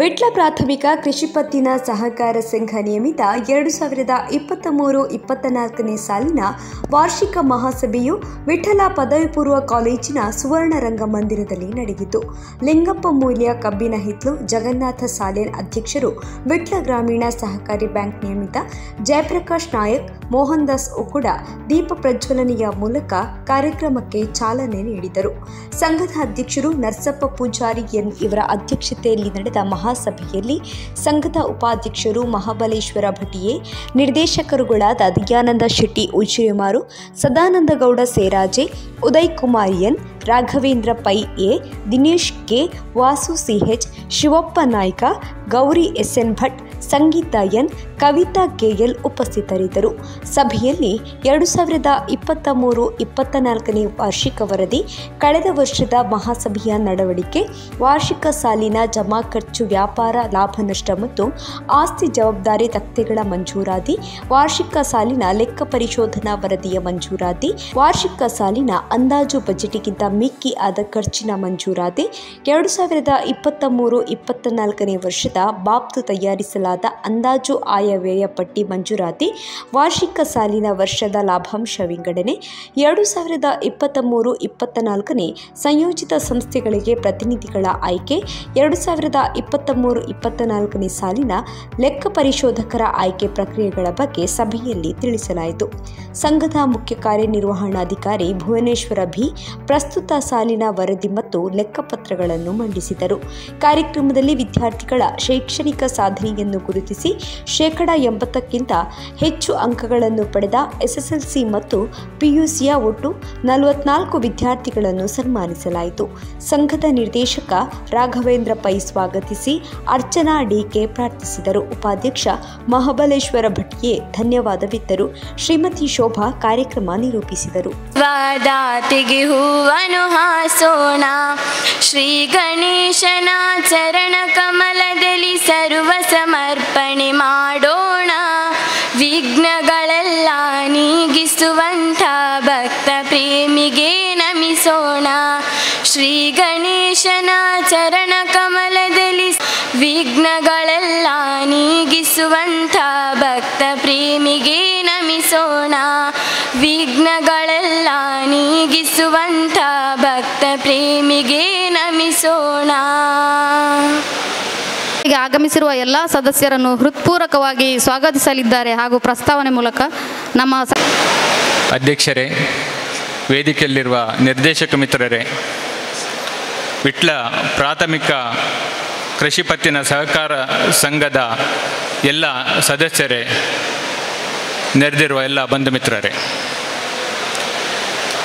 ವಿಟ್ಲ ಪ್ರಾಥಮಿಕ ಕೃಷಿ ಪತ್ತಿನ ಸಹಕಾರ ಸಂಘ ನಿಯಮಿತ 2023-24ನೇ ಸಾಲಿನ ವಾರ್ಷಿಕ ಮಹಾಸಭೆಯು ವಿಠಲ ಪದವಿ ಪೂರ್ವ ಕಾಲೇಜಿನ ಸುವರ್ಣ ರಂಗಮಂದಿರದಲ್ಲಿ ನಡೆಯಿತು. ಲಿಂಗಪ್ಪ ಮೂಲ್ಯ ಕಬ್ಬಿನ ಹಿತ್ಲು ಜಗನ್ನಾಥ ಸಾಲೇನ್ ಅಧ್ಯಕ್ಷರು, ವಿಟ್ಲ ಗ್ರಾಮೀಣ ಸಹಕಾರಿ ಬ್ಯಾಂಕ್ ನಿಯಮಿತ ಜಯಪ್ರಕಾಶ್ ನಾಯಕ್, ಮೋಹನ್ ದಾಸ್ ಉಕುಡ ದೀಪ ಪ್ರಜ್ವಲನೆಯ ಮೂಲಕ ಕಾರ್ಯಕ್ರಮಕ್ಕೆ ಚಾಲನೆ ನೀಡಿದರು. ಸಂಘದ ಅಧ್ಯಕ್ಷರು ನರಸಪ್ಪ ಪೂಜಾರಿ ಎನ್ ಇವರ ಅಧ್ಯಕ್ಷತೆಯಲ್ಲಿ ನಡೆದ ಮಹಾಸಭೆಯಲ್ಲಿ ಸಂಘದ ಉಪಾಧ್ಯಕ್ಷರು ಮಹಾಬಲೇಶ್ವರ ಭಟಿಯೆ, ನಿರ್ದೇಶಕರುಗಳಾದ Dayananda Shetty Ujiremaru, Sadananda Gowda Seraje, Uday Kumar N, Raghavendra Pai A, Dinesh K, Vasu CH, Shivappa Naik, Gauri SN Bhat, Sangeetha N, Kavitha KL ಉಪಸ್ಥಿತರಿದ್ದರು. ಸಭೆಯಲ್ಲಿ 2023-24ನೇ ವಾರ್ಷಿಕ ವರದಿ, ಕಳೆದ ವರ್ಷದ ಮಹಾಸಭೆಯ ನಡವಳಿಕೆ, ವಾರ್ಷಿಕ ಸಾಲಿನ ಜಮಾ ಖರ್ಚು, ವ್ಯಾಪಾರ ಲಾಭ ನಷ್ಟ ಮತ್ತು ಆಸ್ತಿ ಜವಾಬ್ದಾರಿ ತಕ್ತೆಗಳ ಮಂಜೂರಾತಿ, ವಾರ್ಷಿಕ ಸಾಲಿನ ಲೆಕ್ಕ ಪರಿಶೋಧನಾ ವರದಿಯ ಮಂಜೂರಾತಿ, ವಾರ್ಷಿಕ ಸಾಲಿನ ಅಂದಾಜು ಬಜೆಟ್ಗಿಂತ ಮಿಕ್ಕಿ ಆದ ಖರ್ಚಿನ ಮಂಜೂರಾತಿ, 2023-24ನೇ ವರ್ಷದ ಬಾಬ್ತು ತಯಾರಿಸಲಾದ ಅಂದಾಜು ಆಯವ್ಯಯ ಪಟ್ಟಿ ಮಂಜೂರಾತಿ, ವಾರ್ಷಿಕ ಸಾಲಿನ ವರ್ಷದ ಲಾಭಾಂಶ ವಿಂಗಡಣೆ, 2023-24ನೇ ಸಂಯೋಜಿತ ಸಂಸ್ಥೆಗಳಿಗೆ ಪ್ರತಿನಿಧಿಗಳ ಆಯ್ಕೆ, 2023-24ನೇ ಸಾಲಿನ ಲೆಕ್ಕ ಪರಿಶೋಧಕರ ಆಯ್ಕೆ ಪ್ರಕ್ರಿಯೆಗಳ ಬಗ್ಗೆ ಸಭೆಯಲ್ಲಿ ತಿಳಿಸಲಾಯಿತು. ಸಂಘದ ಮುಖ್ಯ ಕಾರ್ಯನಿರ್ವಹಣಾಧಿಕಾರಿ ಭುವನೇಶ್ವರ ಭಿ ಪ್ರಸ್ತುತ ಸಾಲಿನ ವರದಿ ಮತ್ತು ಲೆಕ್ಕಪತ್ರಗಳನ್ನು ಮಂಡಿಸಿದರು. ಕಾರ್ಯಕ್ರಮದಲ್ಲಿ ವಿದ್ಯಾರ್ಥಿಗಳ ಶೈಕ್ಷಣಿಕ ಸಾಧನೆಯನ್ನು ಗುರುತಿಸಿ 80%ಕ್ಕಿಂತ ಹೆಚ್ಚು ಅಂಕಗಳನ್ನು ಪಡೆದ ಎಸ್ಎಸ್ಎಲ್ಸಿ ಮತ್ತು ಪಿಯುಸಿಯ ಒಟ್ಟು 44 ವಿದ್ಯಾರ್ಥಿಗಳನ್ನು ಸನ್ಮಾನಿಸಲಾಯಿತು. ಸಂಘದ ನಿರ್ದೇಶಕ ರಾಘವೇಂದ್ರ ಪೈ ಸ್ವಾಗತಿಸಿ, ಅರ್ಚನಾ ಡಿಕೆ ಪ್ರಾರ್ಥಿಸಿದರು. ಉಪಾಧ್ಯಕ್ಷ ಮಹಾಬಲೇಶ್ವರ ಭಟ್ಗೆ ಧನ್ಯವಾದವಿತ್ತರು. ಶ್ರೀಮತಿ ಶೋಭಾ ಕಾರ್ಯಕ್ರಮ ನಿರೂಪಿಸಿದರು. ವಾದಾತಿಗೆ ಹೂವನ್ನು ಹಾಸೋಣ, ಶ್ರೀ ಗಣೇಶನ ಚರಣ ಕಮಲದಲ್ಲಿ ಸರ್ವ ಸಮರ್ಪಣೆ ಮಾಡೋಣ, ವಿಘ್ನಗಳೆಲ್ಲ ನೀಗಿಸುವಂಥ ಭಕ್ತ ಪ್ರೇಮಿಗೆ ನಮಿಸೋಣ. ಶ್ರೀ ಗಣೇಶನ ಚರಣ ಕಮಲದಲ್ಲಿ ವಿಘ್ನಗಳೆಲ್ಲ ನೀಗಿಸುವಂಥ ಭಕ್ತ ಪ್ರೇಮಿಗೆ ನಮಿಸೋಣ, ವಿಘ್ನಗಳೆಲ್ಲ ನೀಗಿಸುವಂಥ ಭಕ್ತ ಪ್ರೇಮಿಗೆ ನಮಿಸೋಣ. ಆಗಮಿಸಿರುವ ಎಲ್ಲ ಸದಸ್ಯರನ್ನು ಹೃತ್ಪೂರ್ವಕವಾಗಿ ಸ್ವಾಗತಿಸಲಿದ್ದಾರೆ ಹಾಗೂ ಪ್ರಸ್ತಾವನೆ ಮೂಲಕ ನಮ್ಮ ಅಧ್ಯಕ್ಷರೇ, ವೇದಿಕೆಯಲ್ಲಿರುವ ನಿರ್ದೇಶಕ ಮಿತ್ರರೇ, ವಿಟ್ಲ ಪ್ರಾಥಮಿಕ ಕೃಷಿ ಪತ್ತಿನ ಸಹಕಾರ ಸಂಘದ ಎಲ್ಲ ಸದಸ್ಯರೇ, ನೆರೆದಿರುವ ಎಲ್ಲ ಬಂಧು ಮಿತ್ರರೇ,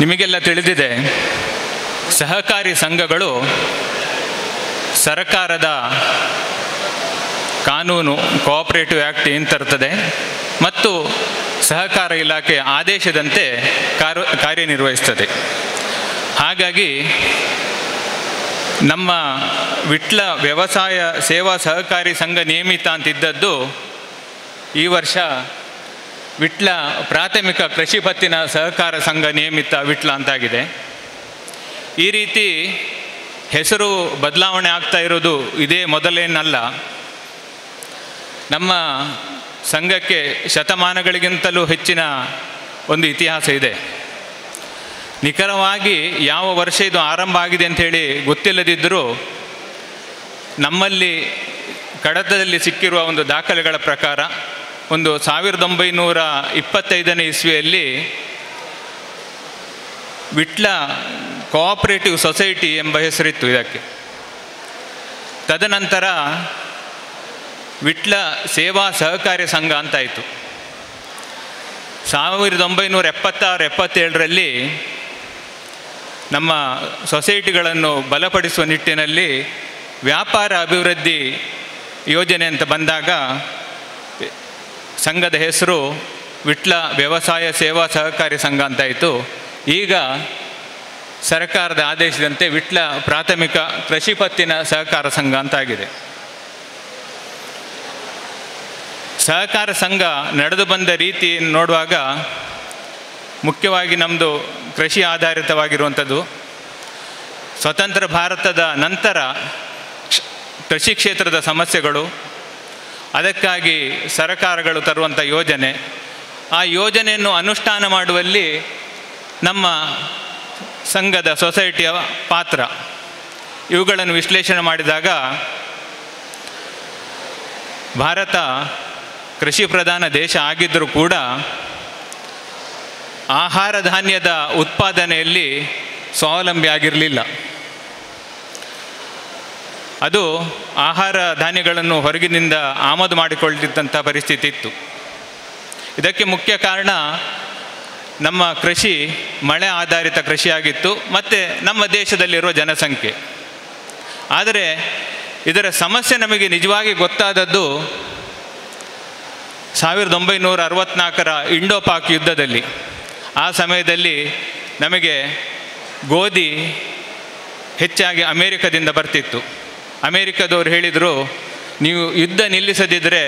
ನಿಮಗೆಲ್ಲ ತಿಳಿದಿದೆ, ಸಹಕಾರಿ ಸಂಘಗಳು ಸರ್ಕಾರದ ಕಾನೂನು ಕೋಆಪರೇಟಿವ್ ಆ್ಯಕ್ಟ್ ಏನು ತರ್ತದೆ ಮತ್ತು ಸಹಕಾರ ಇಲಾಖೆ ಆದೇಶದಂತೆ ಕಾರ್ಯನಿರ್ವಹಿಸ್ತದೆ. ಹಾಗಾಗಿ ನಮ್ಮ ವಿಟ್ಲ ವ್ಯವಸಾಯ ಸೇವಾ ಸಹಕಾರಿ ಸಂಘ ನಿಯಮಿತ ಅಂತಿದ್ದದ್ದು ಈ ವರ್ಷ ವಿಟ್ಲ ಪ್ರಾಥಮಿಕ ಕೃಷಿ ಪತ್ತಿನ ಸಹಕಾರ ಸಂಘ ನಿಯಮಿತ ವಿಟ್ಲ ಅಂತಾಗಿದೆ. ಈ ರೀತಿ ಹೆಸರು ಬದಲಾವಣೆ ಆಗ್ತಾ ಇರೋದು ಇದೇ ಮೊದಲೇನಲ್ಲ. ನಮ್ಮ ಸಂಘಕ್ಕೆ ಶತಮಾನಗಳಿಗಿಂತಲೂ ಹೆಚ್ಚಿನ ಒಂದು ಇತಿಹಾಸ ಇದೆ. ನಿಖರವಾಗಿ ಯಾವ ವರ್ಷ ಇದು ಆರಂಭ ಆಗಿದೆ ಅಂಥೇಳಿ ಗೊತ್ತಿಲ್ಲದಿದ್ದರೂ ನಮ್ಮಲ್ಲಿ ಕಡತದಲ್ಲಿ ಸಿಕ್ಕಿರುವ ಒಂದು ದಾಖಲೆಗಳ ಪ್ರಕಾರ 1925ನೇ ಇಸ್ವಿಯಲ್ಲಿ ವಿಟ್ಲ ಕೋಆಪರೇಟಿವ್ ಸೊಸೈಟಿ ಎಂಬ ಹೆಸರಿತ್ತು ಇದಕ್ಕೆ. ತದನಂತರ ವಿಟ್ಲ ಸೇವಾ ಸಹಕಾರಿ ಸಂಘ ಅಂತಾಯಿತು. 1976-77ರಲ್ಲಿ ನಮ್ಮ ಸೊಸೈಟಿಗಳನ್ನು ಬಲಪಡಿಸುವ ನಿಟ್ಟಿನಲ್ಲಿ ವ್ಯಾಪಾರ ಅಭಿವೃದ್ಧಿ ಯೋಜನೆ ಅಂತ ಬಂದಾಗ ಸಂಘದ ಹೆಸರು ವಿಟ್ಲ ವ್ಯವಸಾಯ ಸೇವಾ ಸಹಕಾರಿ ಸಂಘ ಅಂತಾಯಿತು. ಈಗ ಸರ್ಕಾರದ ಆದೇಶದಂತೆ ವಿಟ್ಲ ಪ್ರಾಥಮಿಕ ಕೃಷಿ ಪತ್ತಿನ ಸಹಕಾರ ಸಂಘ ಅಂತಾಗಿದೆ. ಸಹಕಾರ ಸಂಘ ನಡೆದು ಬಂದ ರೀತಿ ನೋಡುವಾಗ ಮುಖ್ಯವಾಗಿ ನಮ್ಮದು ಕೃಷಿ ಆಧಾರಿತವಾಗಿರುವಂಥದ್ದು. ಸ್ವತಂತ್ರ ಭಾರತದ ನಂತರ ಕೃಷಿ ಕ್ಷೇತ್ರದ ಸಮಸ್ಯೆಗಳು, ಅದಕ್ಕಾಗಿ ಸರಕಾರಗಳು ತರುವಂಥ ಯೋಜನೆ, ಆ ಯೋಜನೆಯನ್ನು ಅನುಷ್ಠಾನ ಮಾಡುವಲ್ಲಿ ನಮ್ಮ ಸಂಘದ ಸೊಸೈಟಿಯ ಪಾತ್ರ, ಇವುಗಳನ್ನು ವಿಶ್ಲೇಷಣೆ ಮಾಡಿದಾಗ ಭಾರತ ಕೃಷಿ ಪ್ರಧಾನ ದೇಶ ಆಗಿದ್ದರೂ ಕೂಡ ಆಹಾರ ಧಾನ್ಯದ ಉತ್ಪಾದನೆಯಲ್ಲಿ ಸ್ವಾವಲಂಬಿ ಆಗಿರಲಿಲ್ಲ. ಅದು ಆಹಾರ ಧಾನ್ಯಗಳನ್ನು ಹೊರಗಿನಿಂದ ಆಮದು ಮಾಡಿಕೊಳ್ಳುತ್ತಿದ್ದಂಥ ಪರಿಸ್ಥಿತಿ ಇತ್ತು. ಇದಕ್ಕೆ ಮುಖ್ಯ ಕಾರಣ ನಮ್ಮ ಕೃಷಿ ಮಳೆ ಆಧಾರಿತ ಕೃಷಿಯಾಗಿತ್ತು ಮತ್ತು ನಮ್ಮ ದೇಶದಲ್ಲಿರುವ ಜನಸಂಖ್ಯೆ. ಆದರೆ ಇದರ ಸಮಸ್ಯೆ ನಮಗೆ ನಿಜವಾಗಿ ಗೊತ್ತಾದದ್ದು 1964ರ ಇಂಡೋ ಪಾಕ್ ಯುದ್ಧದಲ್ಲಿ. ಆ ಸಮಯದಲ್ಲಿ ನಮಗೆ ಗೋಧಿ ಹೆಚ್ಚಾಗಿ ಅಮೇರಿಕದಿಂದ ಬರ್ತಿತ್ತು. ಅಮೇರಿಕದವರು ಹೇಳಿದರು, ನೀವು ಯುದ್ಧ ನಿಲ್ಲಿಸದಿದ್ದರೆ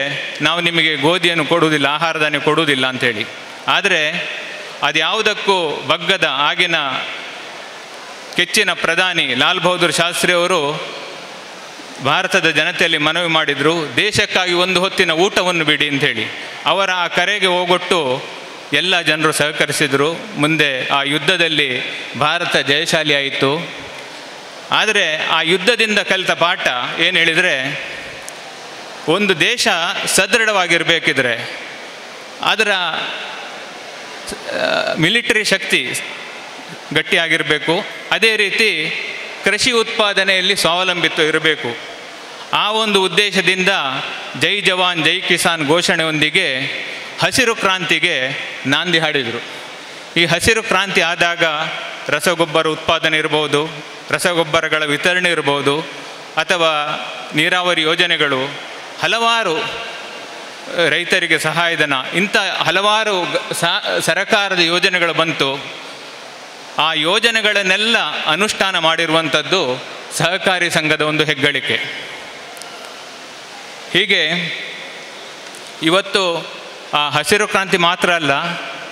ನಾವು ನಿಮಗೆ ಗೋಧಿಯನ್ನು ಕೊಡುವುದಿಲ್ಲ, ಆಹಾರ ಧಾನ್ಯ ಕೊಡುವುದಿಲ್ಲ ಅಂಥೇಳಿ. ಆದರೆ ಅದು ಯಾವುದಕ್ಕೂ ಬಗ್ಗದ ಆಗಿನ ಕೆಚ್ಚಿನ ಪ್ರಧಾನಿ ಲಾಲ್ ಬಹದ್ದೂರ್ ಶಾಸ್ತ್ರಿಯವರು ಭಾರತದ ಜನತೆಯಲ್ಲಿ ಮನವಿ ಮಾಡಿದರು, ದೇಶಕ್ಕಾಗಿ ಒಂದು ಹೊತ್ತಿನ ಊಟವನ್ನು ಬಿಡಿ ಅಂಥೇಳಿ. ಅವರ ಆ ಕರೆಗೆ ಹೋಗೊಟ್ಟು ಎಲ್ಲ ಜನರು ಸಹಕರಿಸಿದರು. ಮುಂದೆ ಆ ಯುದ್ಧದಲ್ಲಿ ಭಾರತ ಜಯಶಾಲಿ ಆಯಿತು. ಆದರೆ ಆ ಯುದ್ಧದಿಂದ ಕಲಿತ ಪಾಠ ಏನು ಹೇಳಿದರೆ, ಒಂದು ದೇಶ ಸದೃಢವಾಗಿರಬೇಕಿದ್ರೆ ಅದರ ಮಿಲಿಟರಿ ಶಕ್ತಿ ಗಟ್ಟಿಯಾಗಿರಬೇಕು, ಅದೇ ರೀತಿ ಕೃಷಿ ಉತ್ಪಾದನೆಯಲ್ಲಿ ಸ್ವಾವಲಂಬಿತ್ವ ಇರಬೇಕು. ಆ ಒಂದು ಉದ್ದೇಶದಿಂದ ಜೈ ಜವಾನ್ ಜೈ ಕಿಸಾನ್ ಘೋಷಣೆಯೊಂದಿಗೆ ಹಸಿರು ಕ್ರಾಂತಿಗೆ ನಾಂದಿ ಹಾಡಿದರು. ಈ ಹಸಿರು ಕ್ರಾಂತಿ ಆದಾಗ ರಸಗೊಬ್ಬರ ಉತ್ಪಾದನೆ ಇರ್ಬೋದು, ರಸಗೊಬ್ಬರಗಳ ವಿತರಣೆ ಇರ್ಬೋದು, ಅಥವಾ ನೀರಾವರಿ ಯೋಜನೆಗಳು, ಹಲವಾರು ರೈತರಿಗೆ ಸಹಾಯಧನ, ಇಂಥ ಹಲವಾರು ಸರಕಾರದ ಯೋಜನೆಗಳು ಬಂತು. ಆ ಯೋಜನೆಗಳನ್ನೆಲ್ಲ ಅನುಷ್ಠಾನ ಮಾಡಿರುವಂಥದ್ದು ಸಹಕಾರಿ ಸಂಘದ ಒಂದು ಹೆಗ್ಗಳಿಕೆ. ಹೀಗೆ ಇವತ್ತು ಆ ಹಸಿರು ಕ್ರಾಂತಿ ಮಾತ್ರ ಅಲ್ಲ,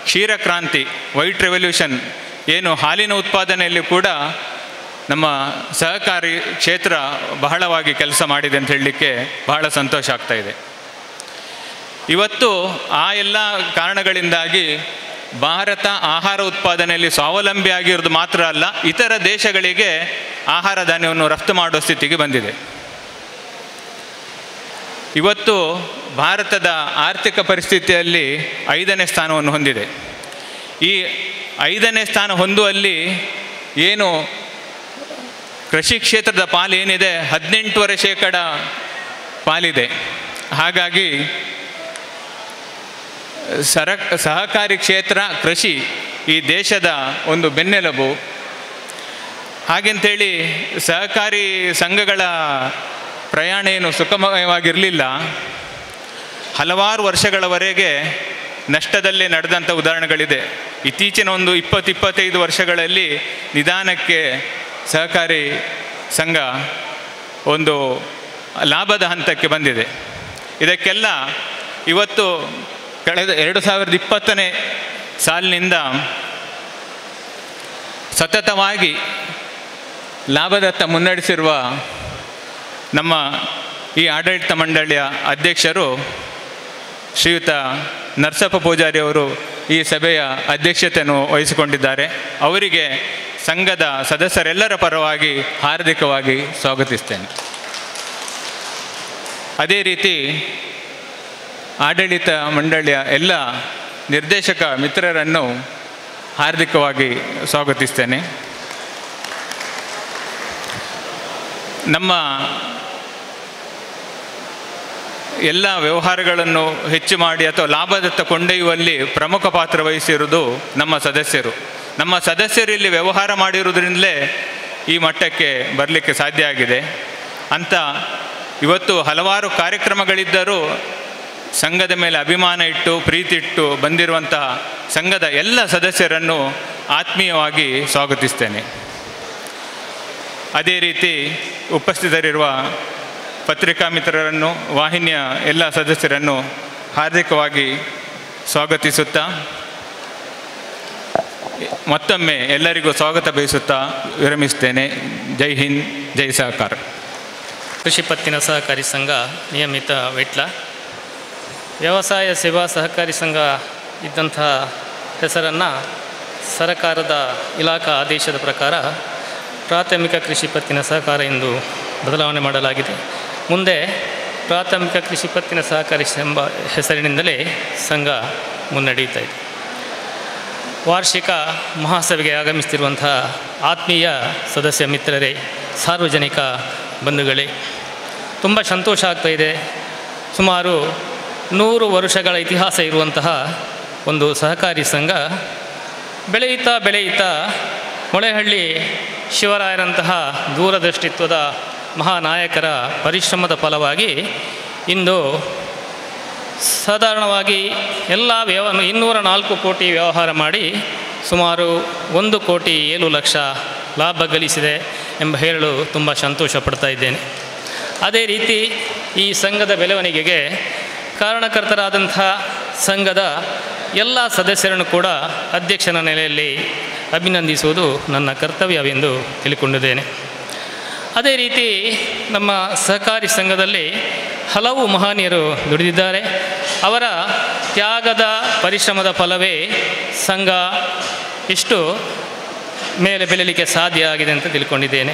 ಕ್ಷೀರ ಕ್ರಾಂತಿ, ವೈಟ್ ರೆವಲ್ಯೂಷನ್ ಏನು ಹಾಲಿನ ಉತ್ಪಾದನೆಯಲ್ಲಿ ಕೂಡ ನಮ್ಮ ಸಹಕಾರಿ ಕ್ಷೇತ್ರ ಬಹಳವಾಗಿ ಕೆಲಸ ಮಾಡಿದೆ ಅಂತ ಹೇಳಲಿಕ್ಕೆ ಬಹಳ ಸಂತೋಷ ಆಗ್ತಾಯಿದೆ. ಇವತ್ತು ಆ ಎಲ್ಲ ಕಾರಣಗಳಿಂದಾಗಿ ಭಾರತ ಆಹಾರ ಉತ್ಪಾದನೆಯಲ್ಲಿ ಸ್ವಾವಲಂಬಿ ಆಗಿರೋದು ಮಾತ್ರ ಅಲ್ಲ, ಇತರ ದೇಶಗಳಿಗೆ ಆಹಾರ ಧಾನ್ಯವನ್ನು ರಫ್ತು ಮಾಡುವ ಸ್ಥಿತಿಗೆ ಬಂದಿದೆ. ಇವತ್ತು ಭಾರತದ ಆರ್ಥಿಕ ಪರಿಸ್ಥಿತಿಯಲ್ಲಿ 5ನೇ ಸ್ಥಾನವನ್ನು ಹೊಂದಿದೆ. ಈ 5ನೇ ಸ್ಥಾನ ಹೊಂದುವಲ್ಲಿ ಏನು ಕೃಷಿ ಕ್ಷೇತ್ರದ ಪಾಲು ಏನಿದೆ 18% ಪಾಲಿದೆ. ಹಾಗಾಗಿ ಸಹಕಾರಿ ಕ್ಷೇತ್ರ, ಕೃಷಿ ಈ ದೇಶದ ಒಂದು ಬೆನ್ನೆಲುಬು. ಹಾಗೆಂತೇಳಿ ಸಹಕಾರಿ ಸಂಘಗಳ ಪ್ರಯಾಣ ಏನು ಸುಖಮಯವಾಗಿರಲಿಲ್ಲ. ಹಲವಾರು ವರ್ಷಗಳವರೆಗೆ ನಷ್ಟದಲ್ಲೇ ನಡೆದಂಥ ಉದಾಹರಣೆಗಳಿದೆ. ಇತ್ತೀಚಿನ ಒಂದು 20-25 ವರ್ಷಗಳಲ್ಲಿ ನಿಧಾನಕ್ಕೆ ಸಹಕಾರಿ ಸಂಘ ಒಂದು ಲಾಭದ ಹಂತಕ್ಕೆ ಬಂದಿದೆ. ಇದಕ್ಕೆಲ್ಲ ಇವತ್ತು ಕಳೆದ 2020ನೇ ಸಾಲಿನಿಂದ ಸತತವಾಗಿ ಲಾಭದತ್ತ ಮುನ್ನಡೆಸಿರುವ ನಮ್ಮ ಈ ಆಡಳಿತ ಮಂಡಳಿಯ ಅಧ್ಯಕ್ಷರು ಶ್ರೀಯುತ ನರಸಪ್ಪ ಪೂಜಾರಿ ಅವರು ಈ ಸಭೆಯ ಅಧ್ಯಕ್ಷತೆಯನ್ನು ವಹಿಸಿಕೊಂಡಿದ್ದಾರೆ. ಅವರಿಗೆ ಸಂಘದ ಸದಸ್ಯರೆಲ್ಲರ ಪರವಾಗಿ ಹಾರ್ದಿಕವಾಗಿ ಸ್ವಾಗತಿಸ್ತೇನೆ. ಅದೇ ರೀತಿ ಆಡಳಿತ ಮಂಡಳಿಯ ಎಲ್ಲ ನಿರ್ದೇಶಕ ಮಿತ್ರರನ್ನು ಹಾರ್ದಿಕವಾಗಿ ಸ್ವಾಗತಿಸ್ತೇನೆ. ನಮ್ಮ ಎಲ್ಲ ವ್ಯವಹಾರಗಳನ್ನು ಹೆಚ್ಚು ಮಾಡಿ ಅಥವಾ ಲಾಭದತ್ತ ಕೊಂಡೊಯ್ಯುವಲ್ಲಿ ಪ್ರಮುಖ ಪಾತ್ರ ವಹಿಸಿರುವುದು ನಮ್ಮ ಸದಸ್ಯರು. ನಮ್ಮ ಸದಸ್ಯರು ಇಲ್ಲಿ ವ್ಯವಹಾರ ಮಾಡಿರುವುದರಿಂದಲೇ ಈ ಮಟ್ಟಕ್ಕೆ ಬರಲಿಕ್ಕೆ ಸಾಧ್ಯ ಆಗಿದೆ ಅಂತ. ಇವತ್ತು ಹಲವಾರು ಕಾರ್ಯಕ್ರಮಗಳಿದ್ದರೂ ಸಂಘದ ಮೇಲೆ ಅಭಿಮಾನ ಇಟ್ಟು ಪ್ರೀತಿ ಇಟ್ಟು ಬಂದಿರುವಂತಹ ಸಂಘದ ಎಲ್ಲ ಸದಸ್ಯರನ್ನು ಆತ್ಮೀಯವಾಗಿ ಸ್ವಾಗತಿಸ್ತೇನೆ. ಅದೇ ರೀತಿ ಉಪಸ್ಥಿತರಿರುವ ಪತ್ರಿಕಾ ಮಿತ್ರರನ್ನು, ವಾಹಿನಿಯ ಎಲ್ಲ ಸದಸ್ಯರನ್ನು ಹಾರ್ದಿಕವಾಗಿ ಸ್ವಾಗತಿಸುತ್ತಾ ಮತ್ತೊಮ್ಮೆ ಎಲ್ಲರಿಗೂ ಸ್ವಾಗತ ಬಯಸುತ್ತಾ ವಿರಮಿಸ್ತೇನೆ. ಜೈ ಹಿಂದ್, ಜೈ ಸಹಕಾರ. ಕೃಷಿ ಪತ್ತಿನ ಸಹಕಾರಿ ಸಂಘ ನಿಯಮಿತ ವಿಟ್ಲ ವ್ಯವಸಾಯ ಸೇವಾ ಸಹಕಾರಿ ಸಂಘ ಇದ್ದಂಥ ಹೆಸರನ್ನು ಸರಕಾರದ ಇಲಾಖಾ ಆದೇಶದ ಪ್ರಕಾರ ಪ್ರಾಥಮಿಕ ಕೃಷಿ ಪತ್ತಿನ ಸಹಕಾರ ಎಂದು ಬದಲಾವಣೆ ಮಾಡಲಾಗಿದೆ. ಮುಂದೆ ಪ್ರಾಥಮಿಕ ಕೃಷಿ ಪತ್ತಿನ ಸಹಕಾರಿ ಎಂಬ ಹೆಸರಿನಿಂದಲೇ ಸಂಘ ಮುನ್ನಡೆಯುತ್ತಾ ಇದೆ. ವಾರ್ಷಿಕ ಮಹಾಸಭೆಗೆ ಆಗಮಿಸುತ್ತಿರುವಂಥ ಆತ್ಮೀಯ ಸದಸ್ಯ ಮಿತ್ರರೇ, ಸಾರ್ವಜನಿಕ ಬಂಧುಗಳೇ, ತುಂಬ ಸಂತೋಷ ಆಗ್ತಾಯಿದೆ. ಸುಮಾರು 100 ವರ್ಷಗಳ ಇತಿಹಾಸ ಇರುವಂತಹ ಒಂದು ಸಹಕಾರಿ ಸಂಘ ಬೆಳೆಯುತ್ತಾ ಮೊಳೆಹಳ್ಳಿ ಶಿವರಾಯರಂತಹ ದೂರದೃಷ್ಟಿತ್ವದ ಮಹಾನಾಯಕರ ಪರಿಶ್ರಮದ ಫಲವಾಗಿ ಇಂದು ಸಾಧಾರಣವಾಗಿ ಎಲ್ಲ 204 ಕೋಟಿ ವ್ಯವಹಾರ ಮಾಡಿ ಸುಮಾರು 1,07,00,000 ಲಾಭ ಗಳಿಸಿದೆ ಎಂಬ ಹೇಳಲು ತುಂಬ ಸಂತೋಷ ಪಡ್ತಾ ಇದ್ದೇನೆ. ಅದೇ ರೀತಿ ಈ ಸಂಘದ ಬೆಳವಣಿಗೆಗೆ ಕಾರಣಕರ್ತರಾದಂಥ ಸಂಘದ ಎಲ್ಲ ಸದಸ್ಯರನ್ನು ಕೂಡ ಅಧ್ಯಕ್ಷನ ನೆಲೆಯಲ್ಲಿ ಅಭಿನಂದಿಸುವುದು ನನ್ನ ಕರ್ತವ್ಯವೆಂದು ತಿಳಿದುಕೊಂಡಿದ್ದೇನೆ. ಅದೇ ರೀತಿ ನಮ್ಮ ಸಹಕಾರಿ ಸಂಘದಲ್ಲಿ ಹಲವು ಮಹನೀಯರು ದುಡಿದಿದ್ದಾರೆ. ಅವರ ತ್ಯಾಗದ ಪರಿಶ್ರಮದ ಫಲವೇ ಸಂಘ ಇಷ್ಟು ಮೇಲೆ ಬೆಳಲಿಕ್ಕೆ ಸಾಧ್ಯ ಆಗಿದೆ ಅಂತ ತಿಳ್ಕೊಂಡಿದ್ದೇನೆ.